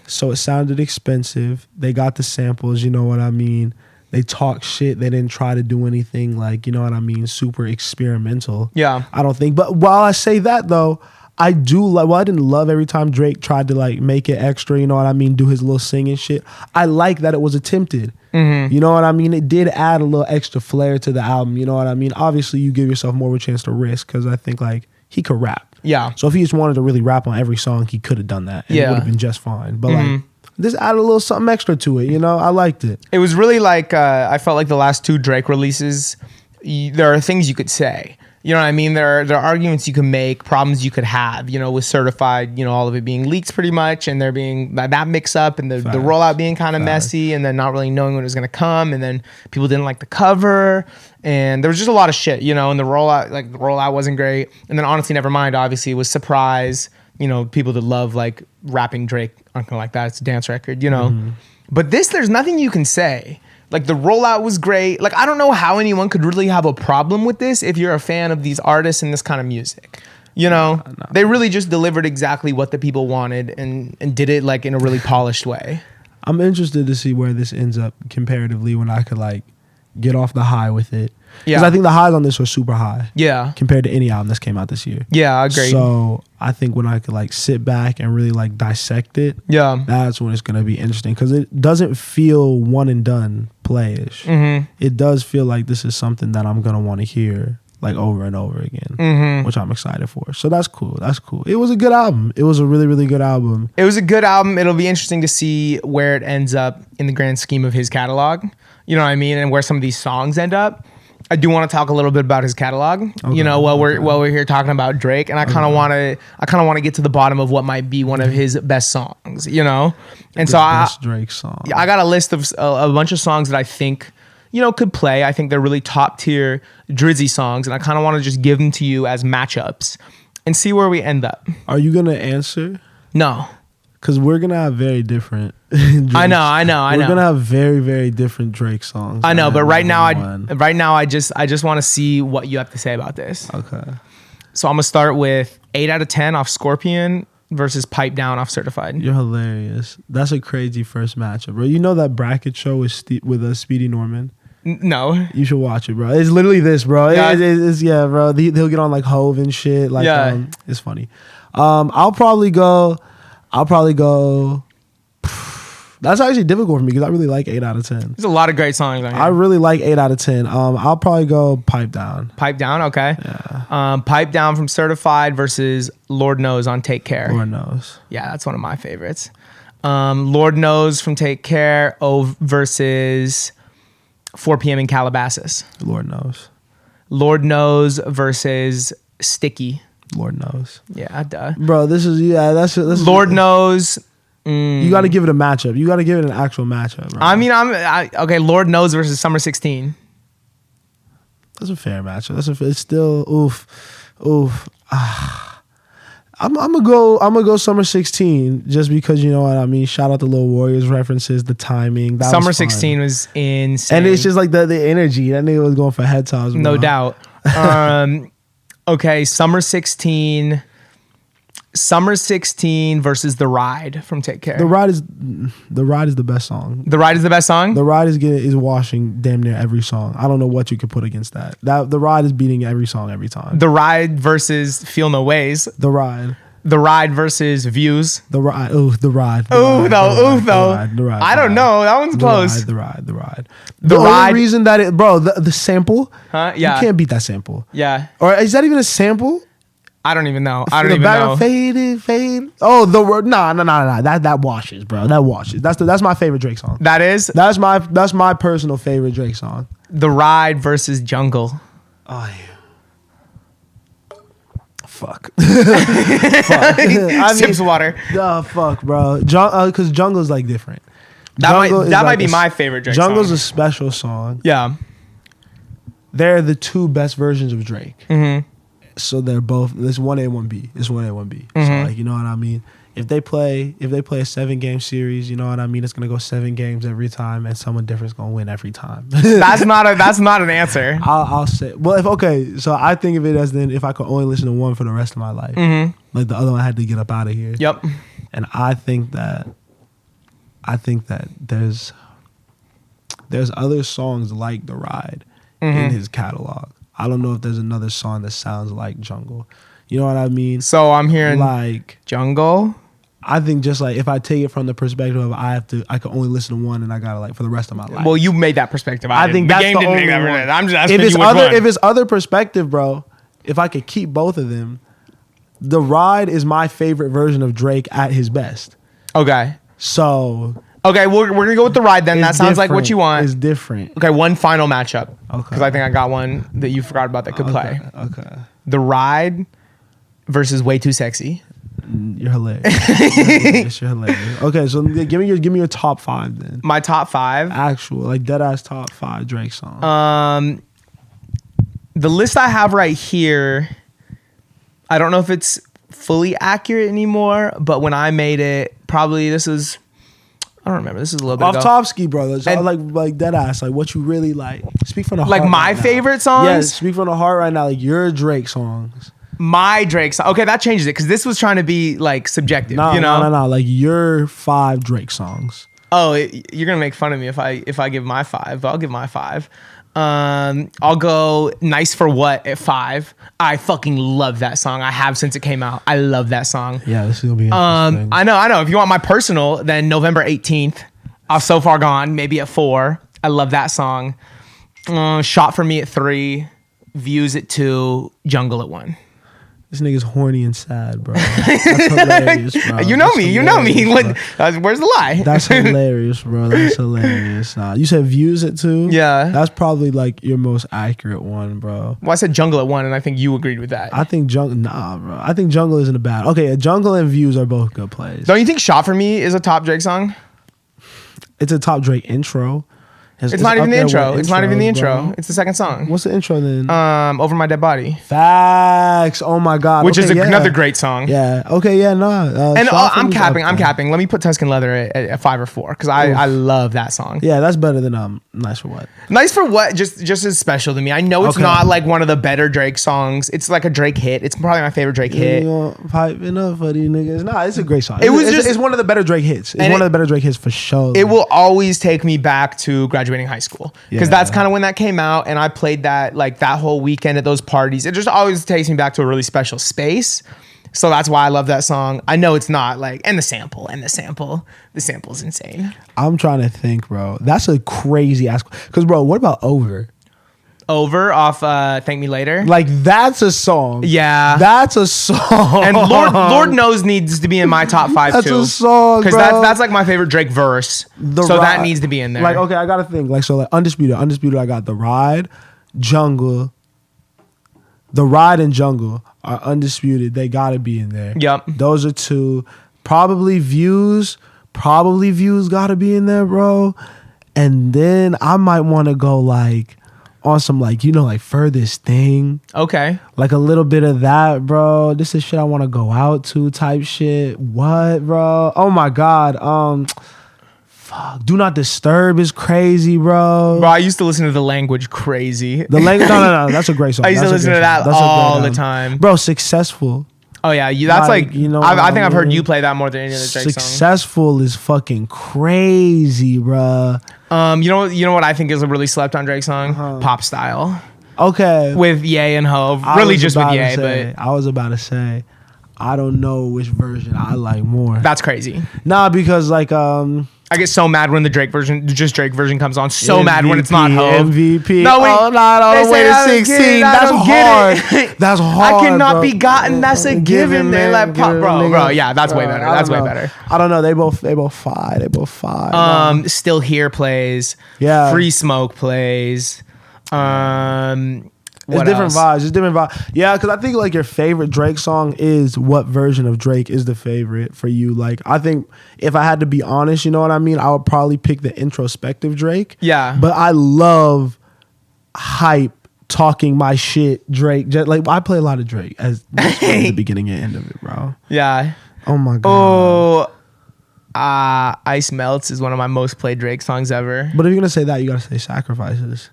So it sounded expensive. They got the samples, you know what I mean? They talk shit. They didn't try to do anything like, you know what I mean, super experimental. Yeah. I don't think. But while I say that though, I do like, well, I didn't love every time Drake tried to like make it extra, you know what I mean, do his little singing shit. I like that it was attempted. You know what I mean? It did add a little extra flair to the album, you know what I mean? Obviously, you give yourself more of a chance to risk because I think like he could rap. Yeah. So if he just wanted to really rap on every song, he could have done that. And it would have been just fine. But like, this added a little something extra to it, you know? I liked it. It was really like, I felt like the last two Drake releases, there are things you could say. You know what I mean? There are arguments you can make, problems you could have, you know, with Certified, you know, all of it being leaks pretty much, and there being that mix up and the rollout being kind of messy, and then not really knowing when it was going to come, and then people didn't like the cover, and there was just a lot of shit, you know, and the rollout wasn't great. And then Honestly Nevermind obviously was Surprise. You know, people that love like rapping Drake aren't gonna like that. It's a dance record, you know. But this, there's nothing you can say. Like the rollout was great. Like I don't know how anyone could really have a problem with this if you're a fan of these artists and this kind of music. You know, they really just delivered exactly what the people wanted and did it like in a really polished way. I'm interested to see where this ends up comparatively when I could like get off the high with it. Because I think the highs on this were super high. Yeah. Compared to any album that's came out this year. Yeah, I agree. So I think when I could like sit back and really like dissect it, that's when it's going to be interesting. Because it doesn't feel one and done playish. It does feel like this is something that I'm going to want to hear like over and over again, which I'm excited for. So that's cool. That's cool. It was a good album. It was a really, really good album. It was a good album. It'll be interesting to see where it ends up in the grand scheme of his catalog. You know what I mean? And where some of these songs end up. I do want to talk a little bit about his catalog, you know, while we're here talking about Drake, and I kind of want to get to the bottom of what might be one of his best songs, you know, and so best Drake song. I got a list of a bunch of songs that I think, you know, could play. I think they're really top tier Drizzy songs, and I kind of want to just give them to you as matchups and see where we end up. Are you gonna answer? No. Because we're going to have very different I know. We're going to have very, very different Drake songs. I know, but right now I just want to see what you have to say about this. Okay. So I'm going to start with 8 out of 10 off Scorpion versus Pipe Down off Certified. You're hilarious. That's a crazy first matchup, bro. You know that bracket show with Speedy Norman? No. You should watch it, bro. It's literally this, bro. It's bro. He'll get on like Hove and shit. Like, it's funny. I'll probably go. That's actually difficult for me because I really like 8 out of 10. There's a lot of great songs on here. I really like 8 out of 10. I'll probably go Pipe Down. Pipe Down, okay. Yeah. Pipe Down from Certified versus Lord Knows on Take Care. Lord Knows. Yeah, that's one of my favorites. Lord Knows from Take Care. Versus 4 p.m. in Calabasas. Lord knows. Lord Knows versus Sticky. Lord knows. Yeah, duh. Bro, this is Lord Knows. You got to give it a matchup. You got to give it an actual matchup, bro. I mean, okay. Lord Knows versus Summer 16. That's a fair matchup. It's still oof. I'm gonna go Summer 16 just because you know what I mean. Shout out to Lil Warriors references, the timing. Summer 16 was insane, and it's just like the energy. That nigga was going for head toss, bro. No doubt. Okay, Summer 16 versus The Ride from Take Care. The Ride is the best song. The Ride is the best song? The Ride is washing damn near every song. I don't know what you could put against that. The Ride is beating every song every time. The Ride versus Feel No Ways. The Ride. The Ride versus Views. The Ride. Ooh, The Ride. Ooh, though. The Ride. I don't know. That one's close. The Ride. The only reason that the sample. Huh? Yeah. You can't beat that sample. Yeah. Or is that even a sample? I don't even know. I don't even know. Fade. Oh, the word. Nah. That washes, bro. That washes. That's my favorite Drake song. That is. That's my personal favorite Drake song. The Ride versus Jungle. Oh yeah. Fuck. I mean, Sips water. Fuck, bro. Because Jungle's like different. That might be my favorite Drake Jungle's song. a special song. Yeah. They're the two best versions of Drake. Mm-hmm. So they're both. It's 1A, 1B. It's 1A, 1B. Mm-hmm. So like, you know what I mean. If they play a 7-game series, you know what I mean. It's gonna go 7 games every time, and someone different's gonna win every time. That's not an answer. I'll say. Well, so I think of it as then if I could only listen to one for the rest of my life, like the other one had to get up out of here. Yep. And I think that there's other songs like The Ride in his catalog. I don't know if there's another song that sounds like Jungle. You know what I mean? So I'm hearing like Jungle. I think just like if I take it from the perspective of I can only listen to one and I gotta like for the rest of my life. Well, you made that perspective. I think that's the only one. I'm just asking if it's other perspective, bro, if I could keep both of them, The Ride is my favorite version of Drake at his best. Okay. So okay, we're gonna go with The Ride then. That sounds like what you want. It's different. Okay, one final matchup. Okay. Because I think I got one that you forgot about that could play. Okay. The Ride versus Way Too Sexy. You're hilarious. You're hilarious. Okay, so give me your top 5 then. My top 5. Actual, like dead ass top 5 Drake songs. The list I have right here, I don't know if it's fully accurate anymore, but when I made it, probably I don't remember. This is a little bit Off ago. Top Ski Brothers. And- like dead ass. Like what you really like. Speak from the heart. Like my right now. favorite songs? Yes, speak from the heart right now. Like your Drake songs. My Drake song. Okay, that changes it because this was trying to be like subjective. No, you know? no. Like your 5 Drake songs. Oh, you're gonna make fun of me if I give my 5. But I'll give my 5. I'll go Nice for What at 5. I fucking love that song. I have since it came out. I love that song. Yeah, this is gonna be interesting. I know. If you want my personal, then November 18th. So Far Gone, maybe at 4. I love that song. Shot for Me at 3. Views at 2. Jungle at 1. This nigga's horny and sad, bro. That's hilarious, bro. You know me. Where's the lie? That's hilarious, bro. That's hilarious. Nah, you said Views at 2? Yeah. That's probably like your most accurate one, bro. Well, I said Jungle at 1, and I think you agreed with that. I think Jungle, I think Jungle isn't a bad. Okay, Jungle and Views are both good plays. Don't you think Shot for Me is a top Drake song? It's a top Drake intro. It's not even the intro. It's not even the intros, intro. bro. It's the second song. What's the intro then? Over My Dead Body. Facts. Oh my god. Which is yeah. another great song. Yeah. Okay. Yeah. No. And I'm capping. Let me put Tuscan Leather at 5 or 4 because I love that song. Yeah, that's better than Nice for What. Nice for What just is special to me. I know it's not like one of the better Drake songs. It's like a Drake hit. It's probably my favorite Drake hit. Piping up for these niggas. Nah, it's a great song. It's one of the better Drake hits. It's one of the better Drake hits for sure. It will always take me back to graduating high school. Because that's kind of when that came out, and I played that like that whole weekend at those parties. It just always takes me back to a really special space. So that's why I love that song. I know it's not like, and the sample's insane. I'm trying to think, bro. That's a crazy ass. Because, bro, what about Over? Over off Thank Me Later. Like that's a song. Yeah. That's a song. And Lord Knows needs to be in my top 5 that's too. That's a song, because that's like my favorite Drake verse. That needs to be in there. Like, okay, I gotta think. Like, so like Undisputed. I got The Ride, Jungle. The Ride and Jungle are undisputed. They gotta be in there. Yep. Those are 2. Probably Views gotta be in there, bro. And then I might want to go like on some like, like Furthest Thing. Okay. Like a little bit of that, bro. This is shit I want to go out to type shit. What, bro? Oh my God. Fuck. Do Not Disturb is crazy, bro. Bro, I used to listen to The Language crazy. The Language, no. That's a great song. I used to listen to that all the time. Bro, Successful. Oh yeah, that's like I think I've heard you play that more than any other Drake song. Successful is fucking crazy, bro. You know what I think is a really slept on Drake song? Pop Style. Okay. With Ye and Hov. Really just with Ye, but I was about to say, I don't know which version I like more. That's crazy. Nah, because like I get so mad when the Drake version comes on. So MVP, mad when it's not Hov. MVP. No, wait. Oh, not all the way to 16. That's hard. That's hard. I cannot bro. be gotten. That's a given, man. Like pop, bro. Yeah, that's way better. That's way better. I don't know. They both five. Still Here plays. Yeah. Free Smoke plays. It's different vibes. Yeah, because I think like your favorite Drake song is what version of Drake is the favorite for you. Like I think if I had to be honest, you know what I mean, I would probably pick the introspective Drake. Yeah. But I love hype talking my shit Drake. Like I play a lot of Drake as the beginning and end of it, bro. Yeah. Oh my God. Ice Melts is one of my most played Drake songs ever. But if you're gonna say that, you gotta say Sacrifices.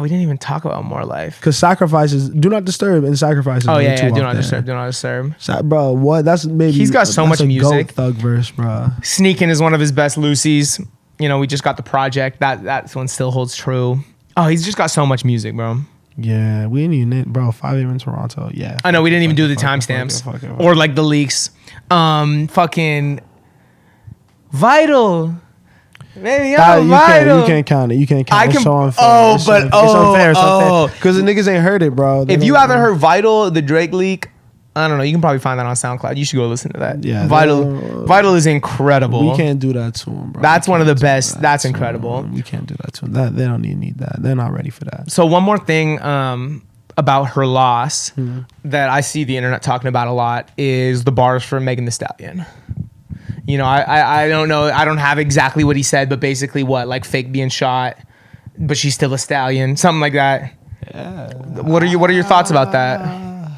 We didn't even talk about More Life. Because Sacrifices, Do Not Disturb and Sacrifices. Oh yeah, Do Not Disturb. Bro, what? That's maybe. He's got so much music. Goat Thug verse, bro. Sneakin' is one of his best Lucy's. We just got The Project. That one still holds true. Oh, he's just got so much music, bro. Yeah, we didn't even, bro. 5 a.m. in Toronto. Yeah. I know we didn't even do the timestamps or like the leaks. Fucking Vital. Maybe you can't count it. You can't count it. It's so unfair. It's unfair. Because the niggas ain't heard it, bro. If you haven't heard Vital, the Drake leak, I don't know. You can probably find that on SoundCloud. You should go listen to that. Yeah, Vital is incredible. We can't do that to them, bro. That's one of the best. That's incredible. We can't do that to them. They don't even need that. They're not ready for that. So one more thing about her loss that I see the internet talking about a lot is the bars for Megan Thee Stallion. I don't know. I don't have exactly what he said, but basically what? Like fake being shot, but she's still a stallion. Something like that. Yeah. What are your thoughts about that?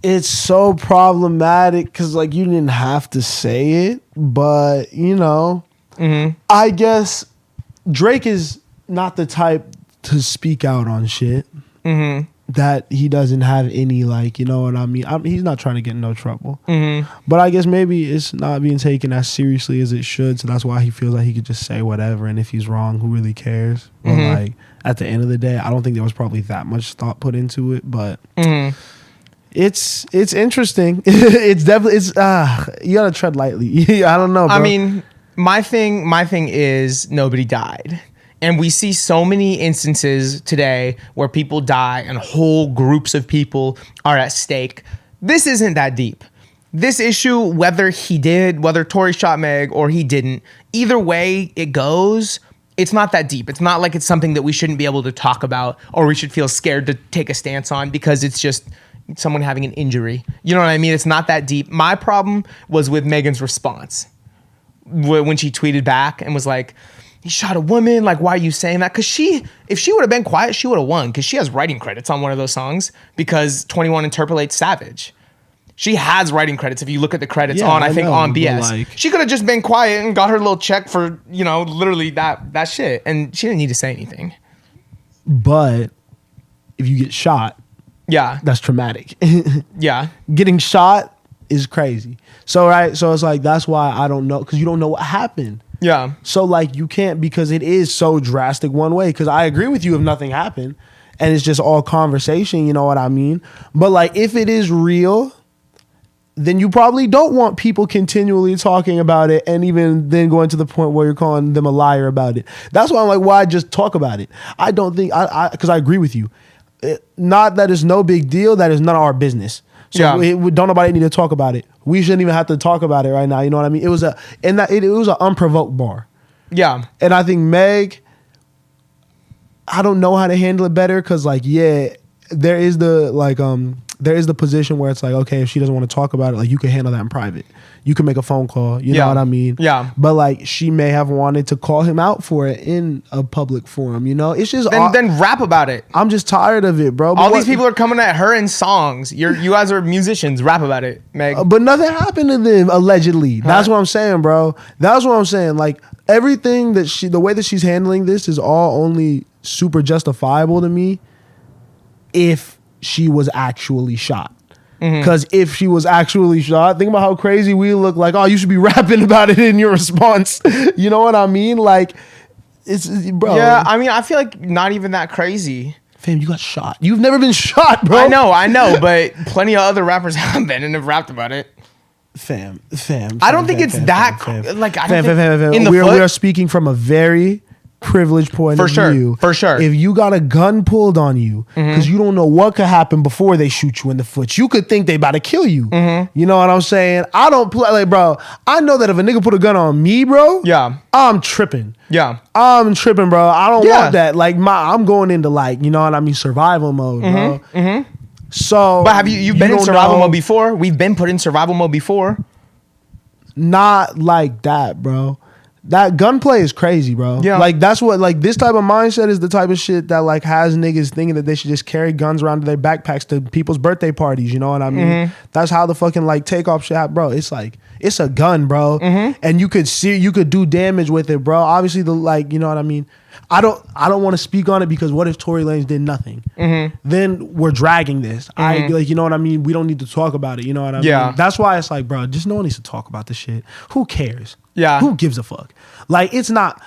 It's so problematic because like you didn't have to say it, but I guess Drake is not the type to speak out on shit. That he doesn't have any, like, you know what I mean? He's not trying to get in no trouble. But I guess maybe it's not being taken as seriously as it should, so that's why he feels like he could just say whatever, and if he's wrong, who really cares? But like, at the end of the day, I don't think there was probably that much thought put into it, but it's interesting. It's definitely, you gotta tread lightly. I don't know, bro. I mean, my thing is nobody died. And we see so many instances today where people die and whole groups of people are at stake. This isn't that deep. This issue, whether Tory shot Meg or he didn't, either way it goes, it's not that deep. It's not like it's something that we shouldn't be able to talk about or we should feel scared to take a stance on because it's just someone having an injury. You know what I mean? It's not that deep. My problem was with Megan's response when she tweeted back and was like, he shot a woman, like, why are you saying that? Because if she would have been quiet, she would have won because she has writing credits on one of those songs because 21 interpolates Savage. She has writing credits if you look at the credits on BS. Like, she could have just been quiet and got her little check for, literally that shit. And she didn't need to say anything. But if you get shot, yeah, that's traumatic. Yeah. Getting shot is crazy. So it's like, that's why I don't know, because you don't know what happened. Yeah. So like you can't, because it is so drastic one way, because I agree with you if nothing happened and it's just all conversation, you know what I mean? But like if it is real then you probably don't want people continually talking about it and even then going to the point where you're calling them a liar about it. That's why I'm like, why just talk about it? I don't think, because I agree with you. Not that it's no big deal, that is none of our business. So don't nobody need to talk about it. We shouldn't even have to talk about it right now. You know what I mean? It was it was an unprovoked bar. Yeah. And I think Meg, I don't know how to handle it better because like, there is the position where it's like, okay, if she doesn't want to talk about it, like you can handle that in private. You can make a phone call. You know what I mean? Yeah. But like she may have wanted to call him out for it in a public forum. You know, it's just then rap about it. I'm just tired of it, bro. All these people are coming at her in songs. You guys are musicians. Rap about it, Meg. But nothing happened to them allegedly. That's what I'm saying, bro. That's what I'm saying. Like everything that the way that she's handling this is all only super justifiable to me if she was actually shot. Because if she was actually shot, think about how crazy we look. Like, oh, you should be rapping about it in your response. You know what I mean? Like, it's bro. Yeah, I mean, I feel like not even that crazy. Fam, you got shot. You've never been shot, bro. I know, but plenty of other rappers have been and have rapped about it. Fam. I don't think it's that. Like, I don't think in the foot. We are speaking from a very privileged point of view. For sure. If you got a gun pulled on you, because you don't know what could happen before they shoot you in the foot, you could think they about to kill you. You know what I'm saying? I don't play like, bro. I know that if a nigga put a gun on me, bro, I'm tripping. I'm tripping, bro. I don't want that. Like I'm going into like, you know what I mean, survival mode, bro. So, but have you've been in survival mode before? We've been put in survival mode before. Not like that, bro. That gunplay is crazy, bro. Yeah. Like that's what like this type of mindset is the type of shit that like has niggas thinking that they should just carry guns around in their backpacks to people's birthday parties. You know what I mean? That's how the fucking like takeoff shit happen, bro. It's like it's a gun, bro. And you could do damage with it, bro. Obviously the like, you know what I mean? I don't want to speak on it because what if Tory Lanez did nothing? Then we're dragging this. I like, you know what I mean? We don't need to talk about it. You know what I mean? That's why it's like, bro, just no one needs to talk about this shit. Who cares? Yeah. Who gives a fuck? Like, it's not.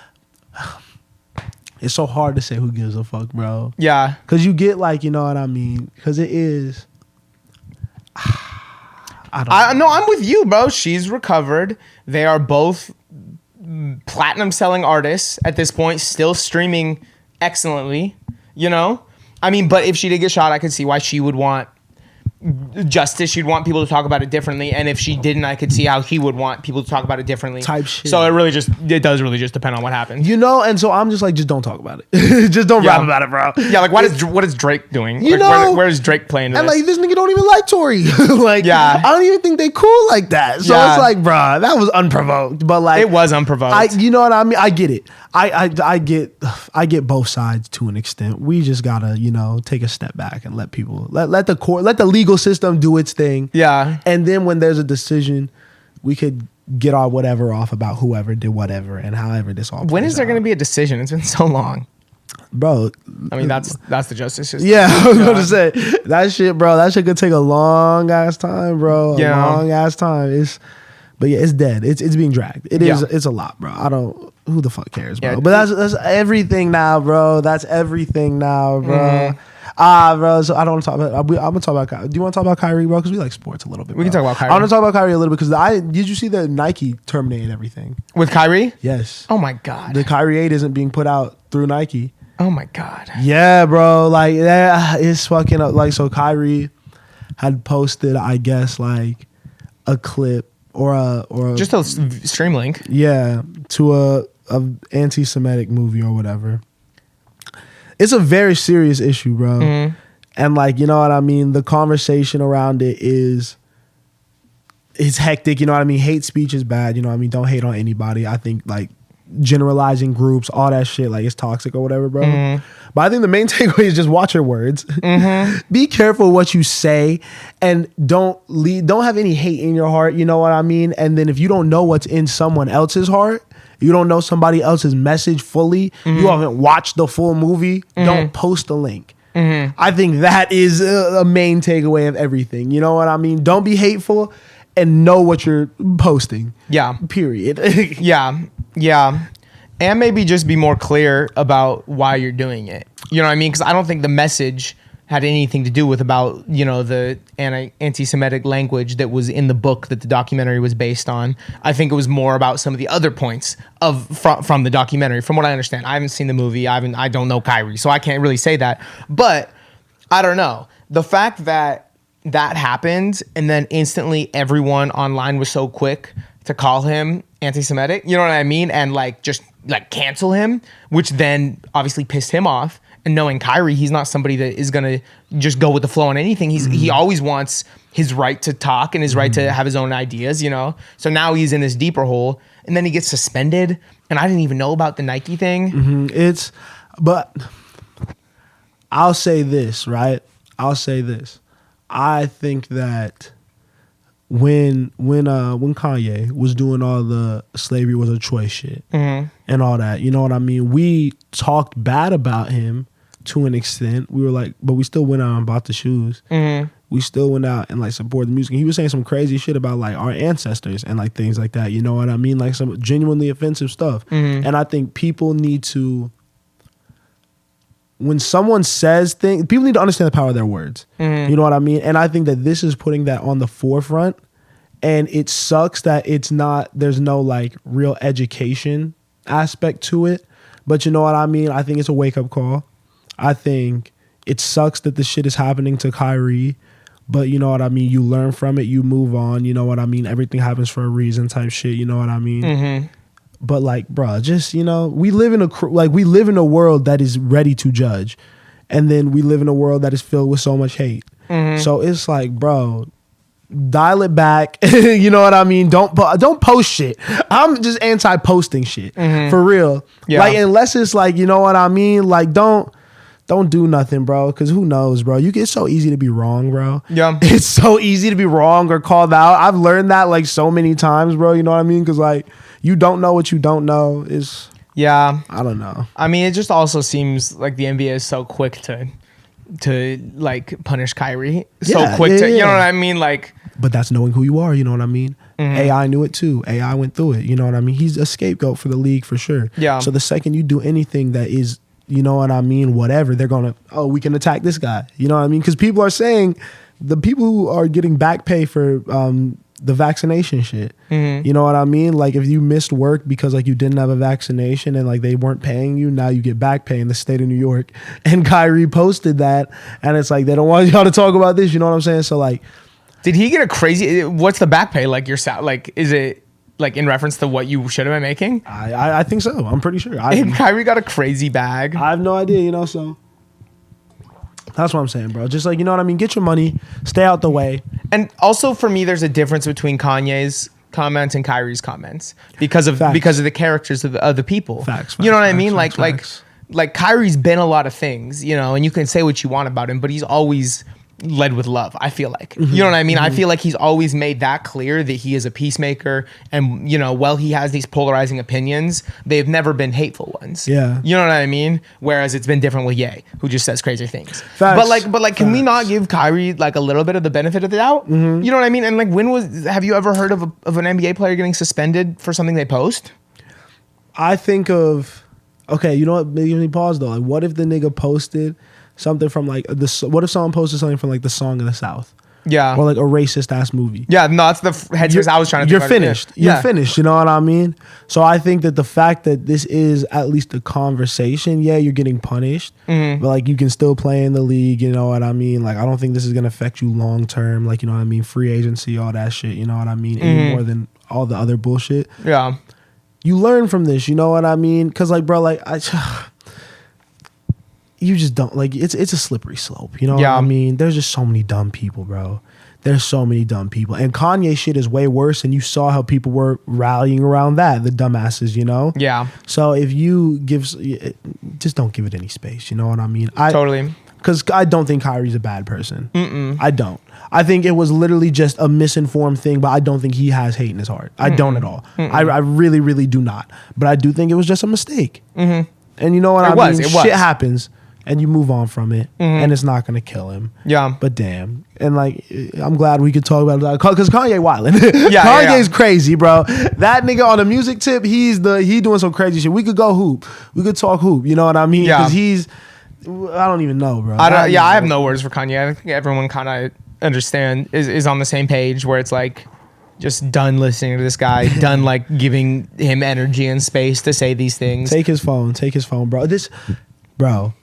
It's so hard to say who gives a fuck, bro. Yeah. Because you get like, you know what I mean? Because it is. I don't know. No, I'm with you, bro. She's recovered. They are both platinum selling artists at this point, still streaming excellently, you know? I mean, but if she did get shot, I could see why she would want justice. She'd want people to talk about it differently. And if she didn't, I could see how he would want people to talk about it differently. Type shit. So it does really just depend on what happens. You know, and so I'm just like, just don't talk about it. Just don't rap about it, bro. Yeah, like what is Drake doing? You like, know, where is Drake playing and this? like this nigga don't even like Tory. Like, I don't even think they cool like that. So it's like, bro, that was unprovoked. But like, it was unprovoked. You know what I mean? I get it. I get both sides to an extent. We just gotta, you know, take a step back and let people let the legal system do its thing. Yeah. And then when there's a decision, we could get our whatever off about whoever did whatever and however this all. When is there going to be a decision? It's been so long, bro. I mean, that's the justice system. Yeah, I was gonna say that shit, bro. That shit could take a long ass time, bro. A long ass time. But yeah, it's dead. It's being dragged. It is. It's a lot, bro. Who the fuck cares, bro? Yeah, but that's everything now, bro. That's everything now, bro. Bro. So I don't want to talk about. I'm gonna talk about. Do you want to talk about Kyrie, bro? Because we like sports a little bit. We can talk about Kyrie. I want to talk about Kyrie a little bit because did you see that Nike terminated everything with Kyrie? Yes. Oh my god. The Kyrie 8 isn't being put out through Nike. Oh my god. Yeah, bro. Like that is fucking up. Like so, Kyrie had posted, I guess, like a clip or just a stream link. Yeah, to a anti-Semitic movie or whatever. It's a very serious issue, bro. And like, you know what I mean? The conversation around it it's hectic, you know what I mean? Hate speech is bad, you know what I mean? Don't hate on anybody. I think like generalizing groups, all that shit, like it's toxic or whatever, bro. But I think the main takeaway is just watch your words. Be careful what you say and don't have any hate in your heart, you know what I mean? And then if you don't know what's in someone else's heart, you don't know somebody else's message fully, you haven't watched the full movie, don't post a link. I think that is a main takeaway of everything. You know what I mean? Don't be hateful and know what you're posting. Yeah. Period. Yeah. And maybe just be more clear about why you're doing it. You know what I mean? Because I don't think the message had anything to do with about, you know, the anti-Semitic language that was in the book that the documentary was based on. I think it was more about some of the other points from the documentary. From what I understand, I haven't seen the movie. I don't know Kyrie, so I can't really say that. But I don't know. The fact that happened and then instantly everyone online was so quick to call him anti-Semitic, you know what I mean? And like just like cancel him, which then obviously pissed him off. And knowing Kyrie, he's not somebody that is gonna just go with the flow on anything. He always wants his right to talk and his right to have his own ideas, you know? So now he's in this deeper hole and then he gets suspended. And I didn't even know about the Nike thing. But I'll say this, right? I think that when Kanye was doing all the slavery was a choice shit and all that, you know what I mean? We talked bad about him to an extent. We were like, but we still went out and bought the shoes. We still went out and like supported the music. He was saying some crazy shit about like our ancestors and like things like that. You know what I mean? Like some genuinely offensive stuff. And I think people need to, when someone says things, people need to understand the power of their words. You know what I mean? And I think that this is putting that on the forefront. And it sucks that there's no like real education aspect to it. But you know what I mean? I think it's a wake up call. I think it sucks that this shit is happening to Kyrie. But you know what I mean? You learn from it, you move on. You know what I mean? Everything happens for a reason type shit. You know what I mean? But like, bro, just, you know, we live in a world that is ready to judge. And then we live in a world that is filled with so much hate. So it's like, bro, dial it back. You know what I mean? Don't post shit. I'm just anti-posting shit for real. Yeah. Like, unless it's like, you know what I mean? Like, don't do nothing, bro. Because who knows, bro? It's so easy to be wrong, bro. Yeah. It's so easy to be wrong or called out. I've learned that like so many times, bro. You know what I mean? Because like, you don't know what you don't know. I don't know. I mean, it just also seems like the NBA is so quick to like punish Kyrie. You know what I mean? Like, but that's knowing who you are. You know what I mean? AI knew it too. AI went through it. You know what I mean? He's a scapegoat for the league for sure. Yeah. So the second you do anything that is, you know what I mean, whatever, they're gonna, we can attack this guy. You know what I mean? Because people are saying, the people who are getting back pay for the vaccination shit. You know what I mean? Like, if you missed work because like you didn't have a vaccination and like they weren't paying you, now you get back pay in the state of New York. And Kyrie posted that, and it's like, they don't want y'all to talk about this. You know what I'm saying? So like, did he get a crazy? What's the back pay? Like like, is it like in reference to what you should have been making? I think so. I'm pretty sure. Kyrie got a crazy bag. I have no idea. You know, so. That's what I'm saying, bro. Just like, you know what I mean? Get your money, stay out the way. And also for me, there's a difference between Kanye's comments and Kyrie's comments because of the characters of the people. Facts. You know what I mean? Like Kyrie's been a lot of things, you know, and you can say what you want about him, but he's always led with love, I feel like. You know what I mean? I feel like he's always made that clear that he is a peacemaker, and, you know, while he has these polarizing opinions, they've never been hateful ones. Yeah. You know what I mean? Whereas it's been different with Ye, who just says crazy things. Facts. But like, can we not give Kyrie like a little bit of the benefit of the doubt? You know what I mean? And like, have you ever heard of an NBA player getting suspended for something they post? I think of, okay, you know what? Maybe let me pause though. Like, what if the nigga posted something from like what if someone posted something from like the Song of the South? Yeah. Or like a racist ass movie. Yeah, no, that's the headspace I was trying to You're finished. You're finished. You know what I mean? So I think that the fact that this is at least a conversation, yeah, you're getting punished, but like you can still play in the league, you know what I mean? Like, I don't think this is gonna affect you long term, like, you know what I mean? Free agency, all that shit, you know what I mean? Any more than all the other bullshit. Yeah. You learn from this, you know what I mean? Cause like, bro, like you just don't, like, it's a slippery slope, you know what I mean? There's just so many dumb people, bro. There's so many dumb people. And Kanye shit is way worse, and you saw how people were rallying around that, the dumbasses, you know? Yeah. So if you just don't give it any space, you know what I mean? Totally. Because I don't think Kyrie's a bad person. I don't. I think it was literally just a misinformed thing, but I don't think he has hate in his heart. I don't at all. I really, really do not. But I do think it was just a mistake. And you know what I mean? Shit happens. And you move on from it, and it's not gonna kill him. Yeah. But damn, and like, I'm glad we could talk about it because Kanye wildin'. Kanye's crazy, bro. That nigga on the music tip, he doing some crazy shit. We could go hoop. We could talk hoop. You know what I mean? Because don't even know, bro. I have no words for Kanye. I think everyone kind of is on the same page where it's like just done listening to this guy, done like giving him energy and space to say these things. Take his phone, bro.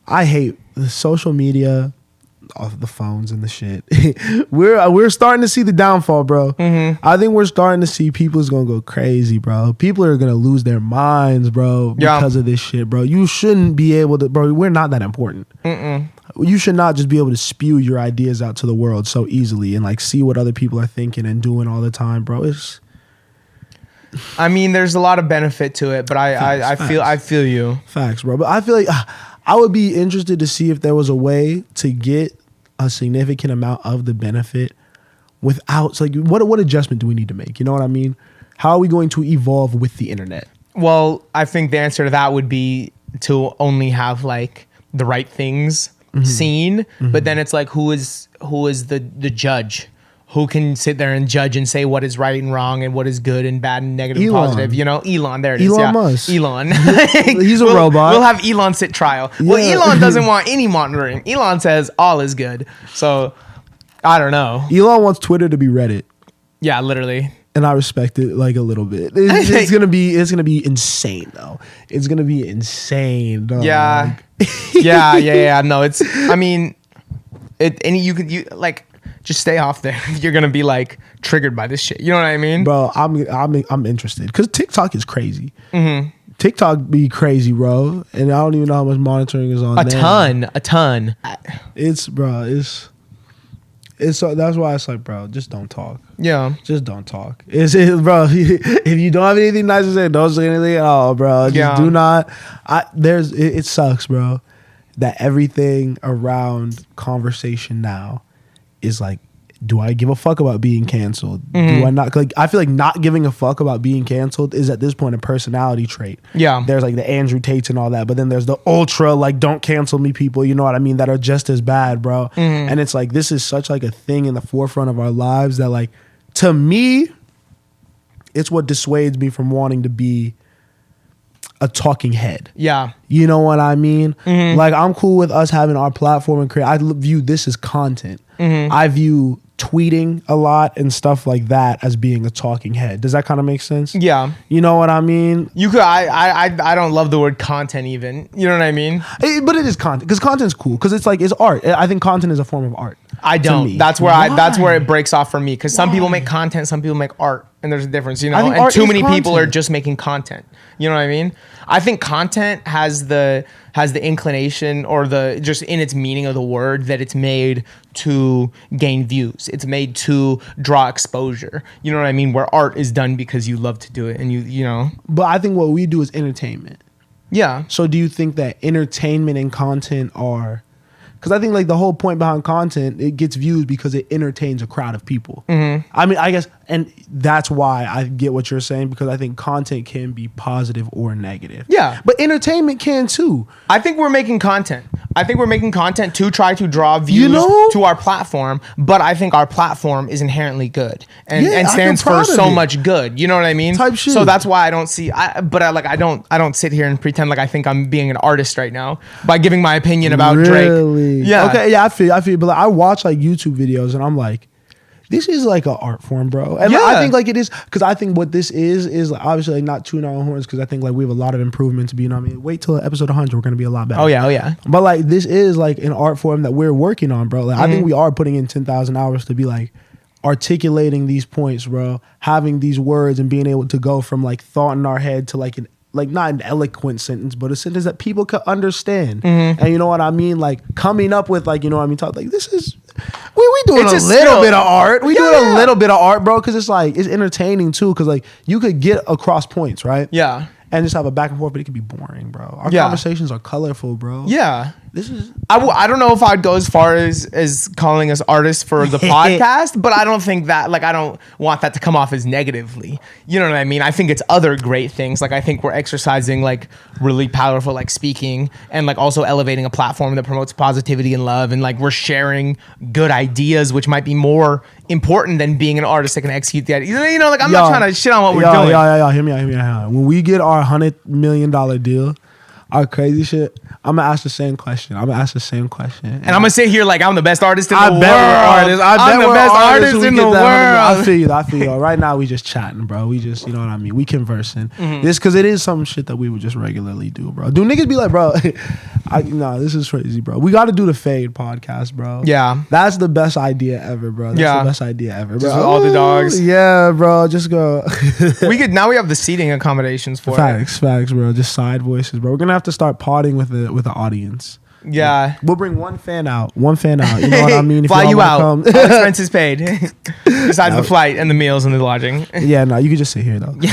I hate the social media, off the phones and the shit. we're starting to see the downfall, bro. I think we're starting to see people's gonna go crazy, bro. People are gonna lose their minds, bro, because of this shit, bro. You shouldn't be able to, bro. We're not that important. You should not just be able to spew your ideas out to the world so easily and like see what other people are thinking and doing all the time, bro. I mean, there's a lot of benefit to it, but I feel you. Facts, bro. But I feel like I would be interested to see if there was a way to get a significant amount of the benefit without, so like, what adjustment do we need to make? You know what I mean? How are we going to evolve with the internet? Well, I think the answer to that would be to only have like the right things seen, but then it's like who is the judge? Who can sit there and judge and say what is right and wrong and what is good and bad and negative and positive? You know, Elon. There it is. Elon Musk. Elon. He's a robot. We'll have Elon sit trial. Yeah. Well, Elon doesn't want any monitoring. Elon says all is good. So I don't know. Elon wants Twitter to be Reddit. Yeah, literally. And I respect it like a little bit. It's gonna be insane though. It's gonna be insane. Dog. Yeah. yeah. No, it's. I mean, you like. Just stay off there. You're gonna be like triggered by this shit. You know what I mean, bro? I'm interested because TikTok is crazy. TikTok be crazy, bro, and I don't even know how much monitoring is on. A ton. It's so that's why it's like, bro, just don't talk. Yeah, just don't talk. Bro? If you don't have anything nice to say, don't say anything at all, bro. Just do not. It sucks, bro, that everything around conversation now is like, do I give a fuck about being canceled? Do I not? Like, I feel like not giving a fuck about being canceled is at this point a personality trait. Yeah. There's like the Andrew Tates and all that, but then there's the ultra like don't cancel me people, you know what I mean, that are just as bad, bro. And it's like this is such like a thing in the forefront of our lives that like, to me, it's what dissuades me from wanting to be a talking head. Yeah. You know what I mean? Like, I'm cool with us having our platform and create. I view this as content. I view tweeting a lot and stuff like that as being a talking head. Does that kind of make sense? Yeah. You know what I mean? You could. I don't love the word content even. You know what I mean? But it is content because content's cool because it's like it's art. I think content is a form of art. I don't. That's where it breaks off for me because some people make content, some people make art, and there's a difference. You know, and too many people are just making content. You know what I mean? I think content has the inclination or the just in its meaning of the word that it's made to gain views. It's made to draw exposure. You know what I mean? Where art is done because you love to do it and you know. But I think what we do is entertainment. Yeah. So do you think that entertainment and content are? Because I think like the whole point behind content, it gets views because it entertains a crowd of people. I mean, I guess, and that's why I get what you're saying because I think content can be positive or negative. Yeah. But entertainment can too. I think we're making content. I think we're making content to try to draw views to our platform, but I think our platform is inherently good and stands for so much good. You know what I mean? Type shit. So that's why I don't see. I don't sit here and pretend like I think I'm being an artist right now by giving my opinion about Drake. Yeah. Okay. Yeah. I feel. But like, I watch like YouTube videos and I'm like, this is like an art form, bro. And like, I think like it is because I think what this is like, obviously like not tooting our own horns because I think like we have a lot of improvement to be. You know what I mean? Wait till episode 100, we're gonna be a lot better. Oh yeah. But like this is like an art form that we're working on, bro. Like I think we are putting in 10,000 hours to be like articulating these points, bro. Having these words and being able to go from like thought in our head to like not an eloquent sentence, but a sentence that people could understand. And you know what I mean? Like coming up with like, you know what I mean? Talk like this is, we doing a little bit of art. We doing a little bit of art, bro. Cause it's like, it's entertaining too. Cause like you could get across points, right? Yeah. And just have a back and forth, but it can be boring, bro. Our conversations are colorful, bro. Yeah. This is. I don't know if I'd go as far as calling us artists for the podcast, but I don't think that like I don't want that to come off as negatively. You know what I mean? I think it's other great things. Like I think we're exercising like really powerful like speaking and like also elevating a platform that promotes positivity and love and like we're sharing good ideas, which might be more important than being an artist that can execute the idea. You know, like I'm not trying to shit on what we're doing. Hear me out. When we get our $100 million deal, our crazy shit, I'm gonna ask the same question. And I'm gonna sit here like I'm the best artist in the world. I'm the best artist in the world. I feel you. Right now we just chatting, bro. We just, you know what I mean. We conversing. This because it is some shit that we would just regularly do, bro. Do niggas be like, bro? This is crazy, bro. We got to do the Fade podcast, bro. Yeah, that's the best idea ever, bro. That's the best idea ever, bro. Just with all the dogs. Yeah, bro. Just go. We have the seating accommodations for facts, bro. Just side voices, bro. We're gonna have to start potting with the audience. Yeah, we'll bring one fan out. You know what I mean? If fly you out. All expenses paid, besides the flight and the meals and the lodging. Yeah, no, you can just sit here though. Do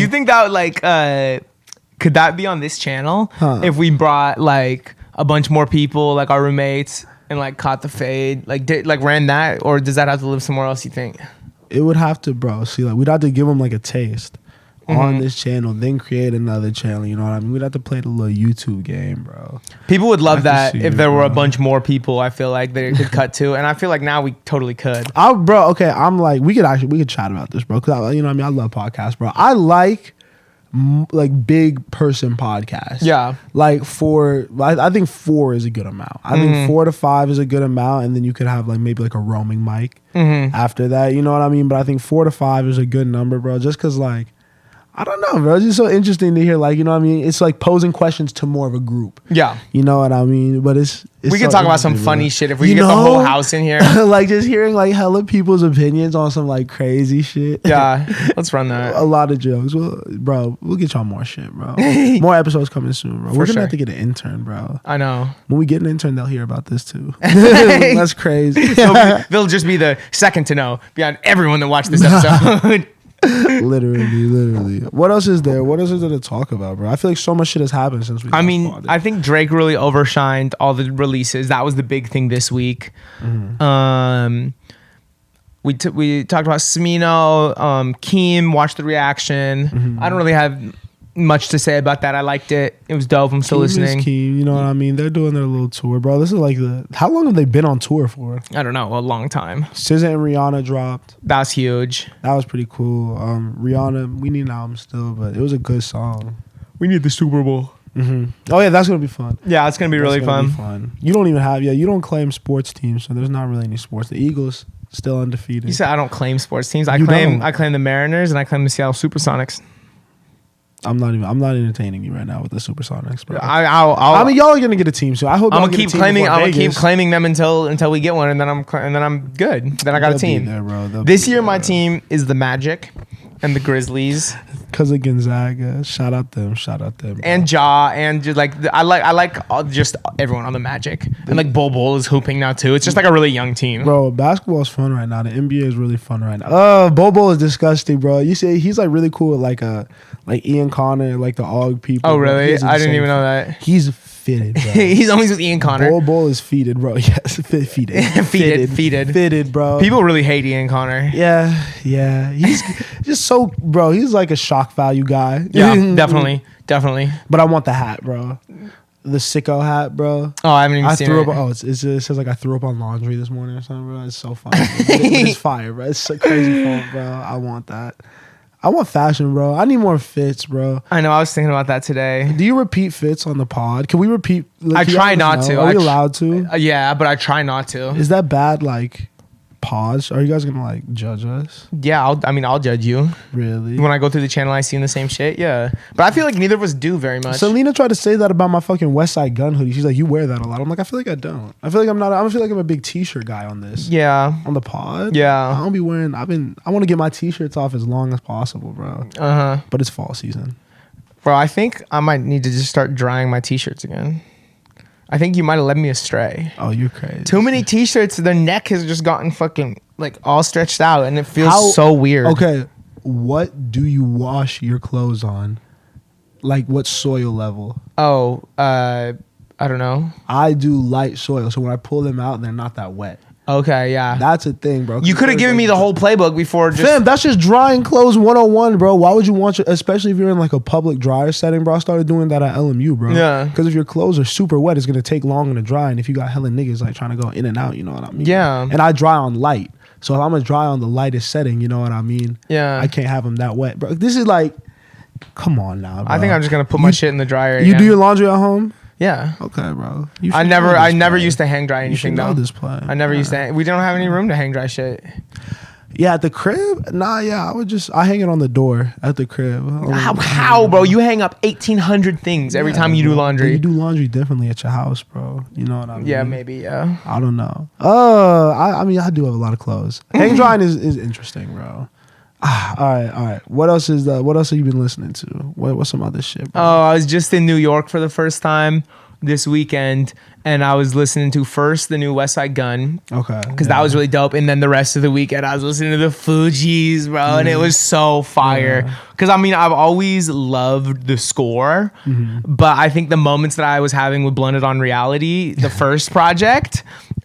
you think that could that be on this channel if we brought like a bunch more people, like our roommates, and like caught the Fade, ran that, or does that have to live somewhere else? You think? It would have to, bro. See, like we'd have to give them like a taste on this channel, then create another channel. You know what I mean? We'd have to play the little YouTube game, bro. People would love that if there were a bunch more people. I feel like they could cut to, and I feel like now we totally could. Bro. Okay, I'm like we could chat about this, bro. Because you know what I mean? I love podcasts, bro. I like big person podcasts. Yeah. Like I think 4 is a good amount. I think 4 to 5 is a good amount, and then you could have like maybe like a roaming mic after that. You know what I mean? But I think 4 to 5 is a good number, bro. Just because like, I don't know, bro. It's just so interesting to hear, like, you know what I mean? It's like posing questions to more of a group. Yeah. You know what I mean? But it's we can talk about some funny shit if we can get the whole house in here. Like just hearing like hella people's opinions on some like crazy shit. Yeah. Let's run that. A lot of jokes. Well, bro, we'll get y'all more shit, bro. More episodes coming soon, bro. We're gonna have to get an intern, bro. I know. When we get an intern, they'll hear about this too. That's crazy. They'll just be the second to know beyond everyone that watched this episode. literally. What else is there? What else is there to talk about, bro? I feel like so much shit has happened since we. I think Drake really overshined all the releases. That was the big thing this week. We talked about Smino, Keem. Watched the reaction. I don't really have much to say about that. I liked it. It was dope. I'm still listening. Keem, you know what I mean? They're doing their little tour, bro. This is like how long have they been on tour for? I don't know. A long time. SZA and Rihanna dropped. That was huge. That was pretty cool. Rihanna, we need an album still, but it was a good song. We need the Super Bowl. Oh yeah, that's gonna be fun. Yeah, it's gonna be really fun. You don't even have you don't claim sports teams, so there's not really any sports. The Eagles still undefeated. You said I don't claim sports teams. I claim the Mariners and I claim the Seattle Supersonics. I'm not entertaining you right now with the Supersonics, bro. I mean, y'all are gonna get a team soon. I hope. I'm gonna keep claiming them until we get one, and then I'm good. Then I got a team. There, bro. This year, my team is the Magic and the Grizzlies. Because of Gonzaga. Shout out them. Bro. And Ja, and just like I like just everyone on the Magic, and like Bol is hooping now too. It's just like a really young team. Bro, basketball is fun right now. The NBA is really fun right now. Bol is disgusting, bro. You say he's like really cool with like Ian Connor, like the Og people. Oh really? I didn't even know that. He's fitted, bro. He's always with Ian Connor. Bol is feeded, bro. Yes, fitted, bro. People really hate Ian Connor. Yeah. He's just so, bro. He's like a shock value guy. Yeah, definitely. But I want the hat, bro. The sicko hat, bro. Oh, I haven't even seen it. It says like I threw up on laundry this morning or something, bro. It's so funny. It's fire, bro. It's so crazy fun, bro. I want that. I want fashion, bro. I need more fits, bro. I know. I was thinking about that today. Do you repeat fits on the pod? Can we repeat? I try not to. Are we allowed to? Yeah, but I try not to. Is that bad? Like, pause? Are you guys gonna like judge us? Yeah, I'll judge you. Really? When I go through the channel, I see the same shit. Yeah, but I feel like neither of us do very much. Selena tried to say that about my fucking West Side Gun hoodie. She's like, you wear that a lot. I'm like, I feel like I don't. I feel like I'm not. I feel like I'm a big t-shirt guy on this. Yeah. On the pod. Yeah. I don't be wearing. I want to get my t-shirts off as long as possible, bro. But it's fall season. Bro, I think I might need to just start drying my t-shirts again. I think you might have led me astray. Oh, you're crazy. Too many t-shirts. Their neck has just gotten fucking like all stretched out, and it feels so weird. Okay, what do you wash your clothes on? Like what soil level? Oh, I don't know. I do light soil, so when I pull them out, they're not that wet. Okay, yeah. That's a thing, bro. You could have given me the whole playbook before. Fam, that's just drying clothes 101, bro. Why would you want your, especially if you're in like a public dryer setting, bro? I started doing that at LMU, bro. Yeah. Because if your clothes are super wet, it's going to take longer to dry. And if you got hella niggas like trying to go in and out, you know what I mean? Yeah. And I dry on light. So if I'm going to dry on the lightest setting, you know what I mean? Yeah. I can't have them that wet, bro. This is like, Come on now, bro. I think I'm just gonna put my shit in the dryer. You do your laundry at home? Yeah. Okay, bro. I never used to hang dry anything. You should know this play. I never used to. We don't have any room to hang dry shit. Yeah, at the crib? Nah, yeah, I hang it on the door at the crib. How, bro? You hang up 1,800 things every time you do laundry. You do laundry differently at your house, bro. You know what I mean? Yeah, maybe, yeah. I don't know. I mean, I do have a lot of clothes. Hang drying is interesting, bro. All right. What else have you been listening to? What's some other shit, bro? Oh, I was just in New York for the first time this weekend, and I was listening to first the new West Side Gun. Okay. Because that was really dope. And then the rest of the weekend, I was listening to the Fugees, bro, and it was so fire. Because, I mean, I've always loved the score, but I think the moments that I was having with Blunted on Reality, the first project,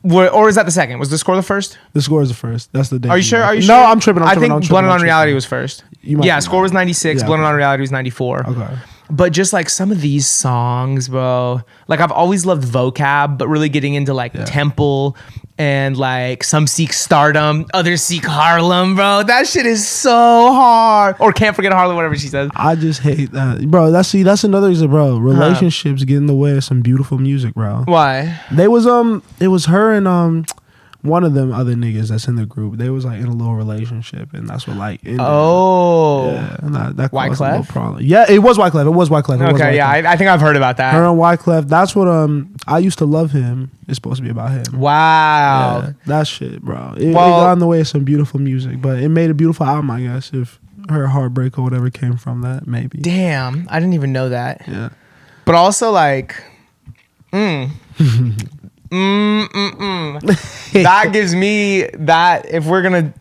or is that the second? Was the score the first? The score is the first. That's the day. Are you sure? No, I'm tripping. I think Blunted on Reality was first. Yeah, score was 96. Blunted on Reality was 94. Okay. But just like some of these songs, bro, like I've always loved vocab, but really getting into like Temple and like some seek stardom, others seek Harlem, bro. That shit is so hard. Or Can't Forget Harlem, whatever she says. I just hate that, bro. That's another reason, bro. Relationships get in the way of some beautiful music, bro. Why? It was her and one of them other niggas that's in the group. They was like in a little relationship, and that's what like ended. Yeah, and that caused a little problem. Yeah, it was Wyclef. Okay, yeah, I think I've heard about that. Her and Wyclef. That's what I used to love him. It's supposed to be about him. Wow, yeah, that shit, bro. It got in the way of some beautiful music, but it made a beautiful album, I guess. If her heartbreak or whatever came from that, maybe. Damn, I didn't even know that. Yeah, but also like, that gives me that if we're gonna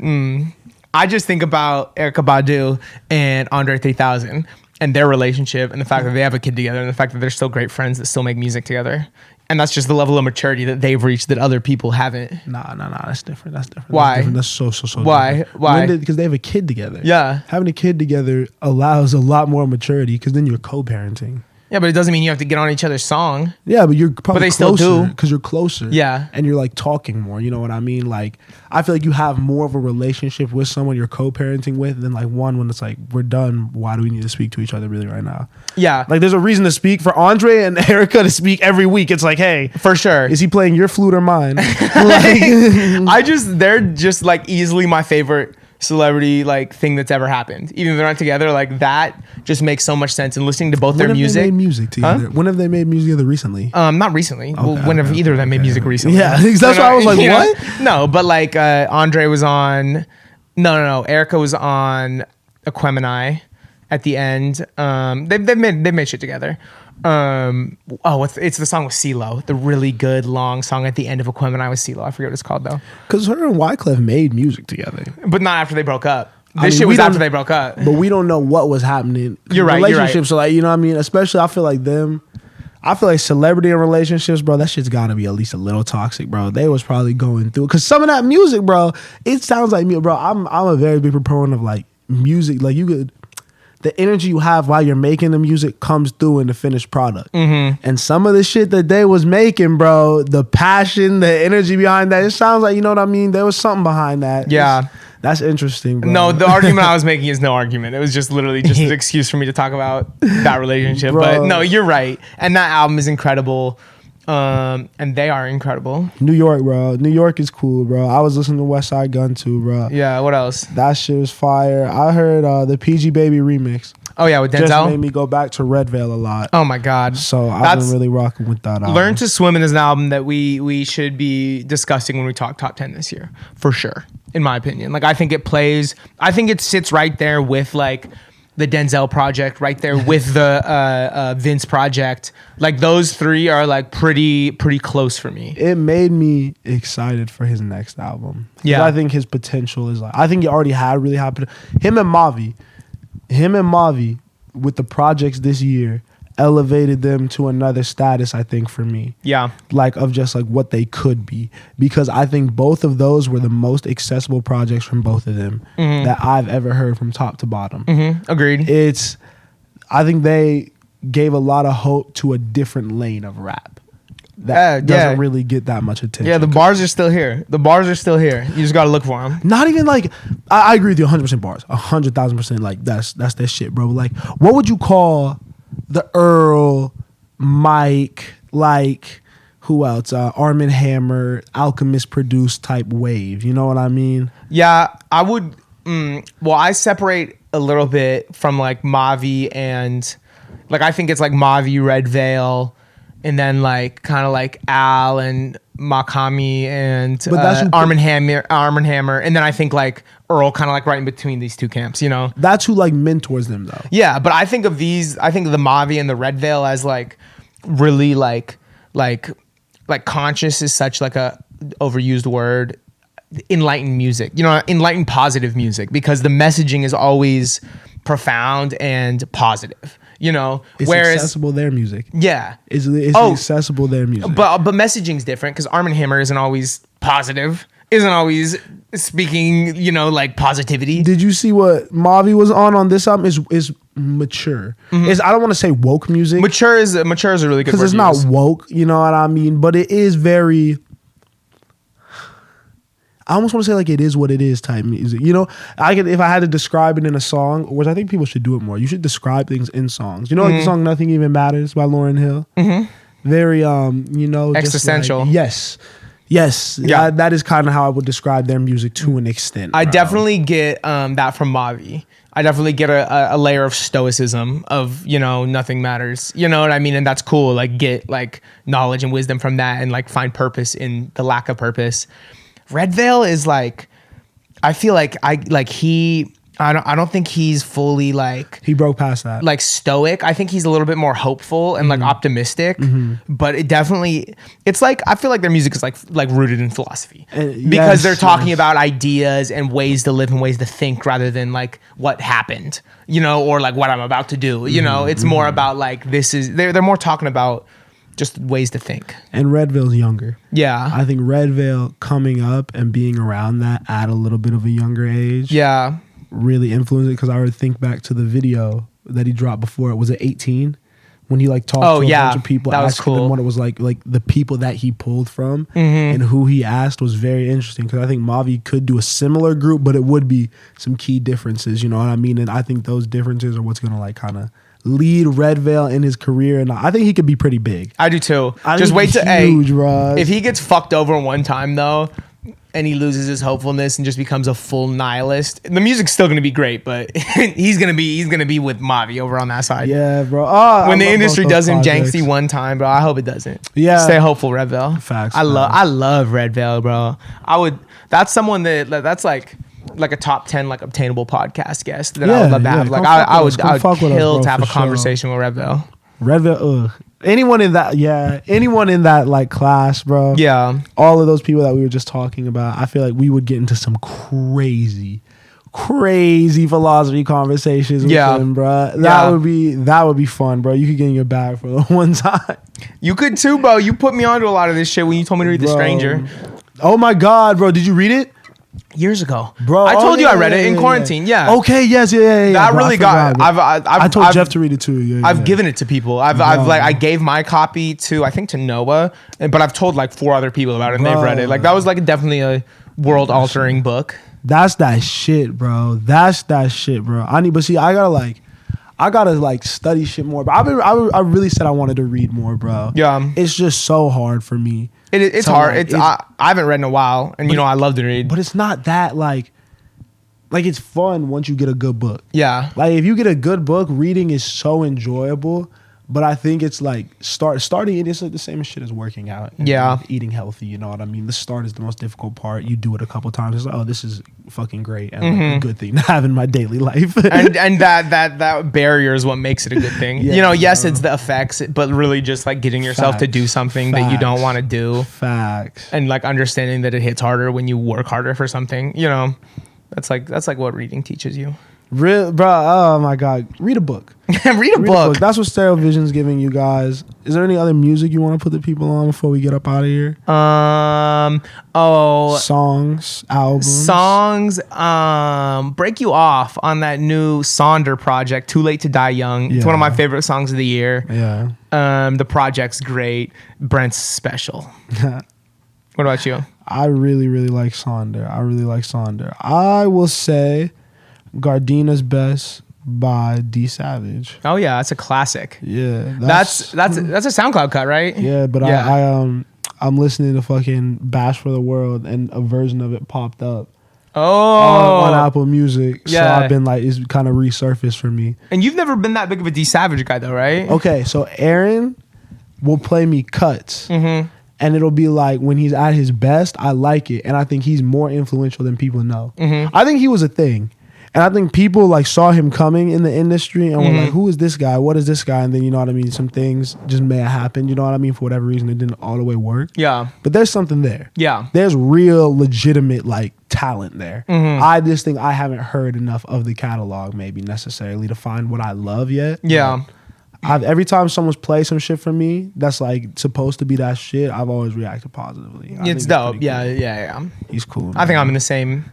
I just think about Erykah Badu and Andre 3000 and their relationship and the fact that they have a kid together and the fact that they're still great friends that still make music together, and that's just the level of maturity that they've reached that other people haven't. Nah, that's different. Why? That's so why different. Why? Because they have a kid together. Yeah, having a kid together allows a lot more maturity because then you're co-parenting. Yeah, but it doesn't mean you have to get on each other's song. Yeah, but you're probably they closer still do because you're closer. Yeah, and you're like talking more. You know what I mean? Like I feel like you have more of a relationship with someone you're co-parenting with than like one when it's like we're done. Why do we need to speak to each other really right now? Yeah, like there's a reason to speak for Andre and Erykah to speak every week. It's like, hey, for sure, is he playing your flute or mine? They're just like easily my favorite celebrity like thing that's ever happened. Even if they're not together, like that just makes so much sense. And listening to both their music. When have they made music together? Huh? When have they made music together recently? Not recently. Okay, well, whenever either of them made music recently. Yeah, that's why I was like, what? No, but like Andre was on. No. Erykah was on Aquemini at the end. They've made shit together. It's the song with CeeLo, the really good long song at the end of Aquemini with CeeLo. I forget what it's called though. Because her and Wyclef made music together, but not after they broke up. This shit was after they broke up. But we don't know what was happening. You're right. Relationships are like, you know what I mean? Especially I feel like celebrity and relationships, bro, that shit's gotta be at least a little toxic, bro. They was probably going through because some of that music, bro, it sounds like me, bro. I'm a very big proponent of like music. Like you could. The energy you have while you're making the music comes through in the finished product. And some of the shit that they was making, bro, the passion, the energy behind that, it sounds like, you know what I mean? There was something behind that. Yeah. That's interesting, bro. No, the argument I was making is no argument. It was just literally just an excuse for me to talk about that relationship. Bro. But no, you're right. And that album is incredible. And they are incredible. New York, bro. New York is cool, bro. I was listening to West Side Gun too, bro. Yeah, what else? That shit was fire. I heard the PG Baby remix. Oh yeah, with Denzel. Just made me go back to Red Veil a lot. Oh my god. So I've been really rocking with that album. Learn to Swim is an album that we should be discussing when we talk top 10 this year, for sure. In my opinion, like I think it sits right there with like the Denzel project, right there with the Vince project. Like those three are like pretty close for me. It made me excited for his next album. Yeah, I think his potential is like, I think he already had really high potential. Him and Mavi with the projects this year elevated them to another status, I think, for me. Yeah. Like of just like what they could be. Because I think both of those were the most accessible projects from both of them that I've ever heard from top to bottom. Agreed. I think they gave a lot of hope to a different lane of rap. that doesn't really get that much attention. Yeah, the bars are still here. You just gotta look for them. Not even like I agree with you 100% bars, 100,000%. Like that's that shit, bro. Like, what would you call the Earl, Mike, like who else? Arm & Hammer, Alchemist produced type wave. You know what I mean? Yeah, I would. Well, I separate a little bit from like Mavi and like I think it's like Mavi, Red Veil, and then like kind of like Al and Makami and Arm & Hammer, and then I think like Earl kind of like right in between these two camps, you know? That's who like mentors them though. Yeah, but I think of the Mavi and the Red Veil as like really like conscious is such like a overused word. Enlightened music, you know, enlightened positive music, because the messaging is always profound and positive, you know. It's accessible, their music. Yeah. It's accessible, their music. But messaging's different because Arm & Hammer isn't always positive, isn't always speaking, you know, like positivity. Did you see what Mavi was on this album? Is mature. I don't want to say woke music. Mature is a really good word. Because it's not woke, you know what I mean? But it is very... I almost want to say like it is what it is type music. You know, if I had to describe it in a song, which I think people should do it more. You should describe things in songs. You know, like the song "Nothing Even Matters" by Lauryn Hill. Very, you know, existential. Just like, yes. Yeah, that is kind of how I would describe their music to an extent. I definitely get that from Mavi. I definitely get a layer of stoicism of, you know, nothing matters. You know what I mean? And that's cool. Like get like knowledge and wisdom from that, and like find purpose in the lack of purpose. Red Veil is like, I feel like I don't think he's fully like, he broke past that, like stoic. I think he's a little bit more hopeful and like optimistic, but it's like, I feel like their music is like rooted in philosophy, because they're talking about ideas and ways to live and ways to think rather than like what happened, you know, or like what I'm about to do, you know. It's more about like, they're more talking about just ways to think. And Red Veil's younger. Yeah. I think Red Veil coming up and being around that at a little bit of a younger age. Yeah. Really influenced it, because I would think back to the video that he dropped before. Was it 18? When he like talked to a bunch of people, that was asking them what it was like the people that he pulled from and who he asked was very interesting, because I think Mavi could do a similar group, but it would be some key differences, you know what I mean? And I think those differences are what's gonna like kind of lead Red Veil in his career, and I think he could be pretty big. I do too. Just wait to huge, if he gets fucked over one time though, and he loses his hopefulness and just becomes a full nihilist, the music's still gonna be great, but he's gonna be with Mavi over on that side. Yeah, bro. When the industry does him janksy one time, bro, I hope it doesn't. Yeah, stay hopeful, Red Veil. Facts. I love Red Veil, bro. That's someone that's like a top 10 like obtainable podcast guest that I would love to have. Like I would kill to have a conversation with Red Veil. Red Veil, anyone in that like class, bro. Yeah. All of those people that we were just talking about, I feel like we would get into some crazy philosophy conversations with them, bro. That would be fun, bro. You could get in your bag for the one time. You could too, bro. You put me onto a lot of this shit when you told me to read The Stranger. Oh my God, bro. Did you read it? Years ago, bro. I told you I read it in quarantine. Yeah. Okay. Yes. Yeah. That really got. I told Jeff to read it too. Yeah, I've given it to people. I gave my copy to I think to Noah, but I've told like 4 other people about it and they've read it. Like that was like definitely a world altering book. That's that shit, bro. I gotta study shit more. But I really said I wanted to read more, bro. Yeah. It's just so hard for me. It's hard. I haven't read in a while, and I love to read. But it's not that like it's fun once you get a good book. Yeah. Like if you get a good book, reading is so enjoyable. But I think it's like starting it is like the same shit as working out. And eating healthy, you know what I mean? The start is the most difficult part. You do it a couple times. It's like, oh, this is fucking great and like a good thing to have in my daily life. and that barrier is what makes it a good thing. Yeah, yes, it's the effects, but really just like getting yourself to do something that you don't want to do. Facts. And like understanding that it hits harder when you work harder for something. That's like what reading teaches you. Real, bro. Oh my God. Read a book. Read a book. That's what StereoVision's giving you guys. Is there any other music you want to put the people on before we get up out of here? Songs, albums. Break You Off on that new Sonder project, Too Late to Die Young. It's one of my favorite songs of the year. Yeah. The project's great. Brent's special. What about you? I really, really like Sonder. I will say Gardenia's Best by D Savage. Oh yeah, that's a classic. Yeah. That's a SoundCloud cut, right? Yeah, but I'm listening to fucking Bash for the World and a version of it popped up. On Apple Music. Yeah. So I've been like, it's kind of resurfaced for me. And you've never been that big of a D Savage guy though, right? Okay, so Aaron will play me cuts. Mm-hmm. And it'll be like, when he's at his best, I like it. And I think he's more influential than people know. Mm-hmm. I think he was a thing. And I think people like saw him coming in the industry and were like, who is this guy? What is this guy? And then, you know what I mean? Some things just may have happened. You know what I mean? For whatever reason, it didn't all the way work. Yeah. But there's something there. Yeah. There's real legitimate like talent there. Mm-hmm. I just think I haven't heard enough of the catalog maybe necessarily to find what I love yet. Yeah. Every time someone's played some shit for me that's like supposed to be that shit, I've always reacted positively. It's dope. Cool. Yeah. He's cool. Man. I think I'm in the same.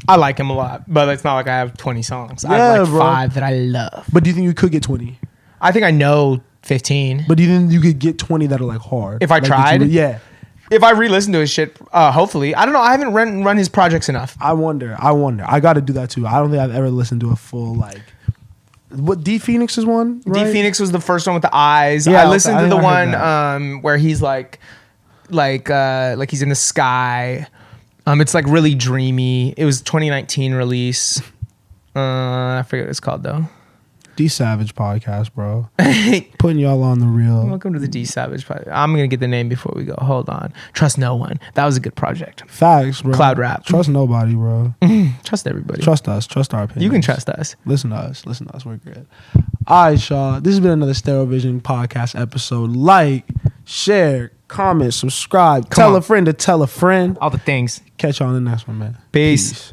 I like him a lot, but it's not like I have 20 songs. Yeah, I have like bro. 5 that I love. But do you think you could get 20? I think I know 15. But do you think you could get 20 that are like hard? If I tried? Yeah. If I re-listen to his shit, hopefully. I don't know. I haven't run his projects enough. I wonder. I got to do that too. I don't think I've ever listened to a full like... What, D Phoenix is one, right? D Phoenix was the first one with the eyes. Yeah, I listened to the one where he's like he's in the sky. It's like really dreamy. It was 2019 release. I forget what it's called though. D Savage podcast, bro. Putting y'all on the real. Welcome to the D Savage podcast. I'm gonna get the name before we go. Hold on. Trust no one. That was a good project. Facts, bro. Cloud rap. Trust nobody, bro. Trust everybody. Trust us. Trust our opinions. You can trust us. Listen to us. We're good. All right, y'all. This has been another StereoVision podcast episode. Like, share, comment, subscribe, tell a friend to tell a friend. All the things. Catch you on the next one, man. Peace.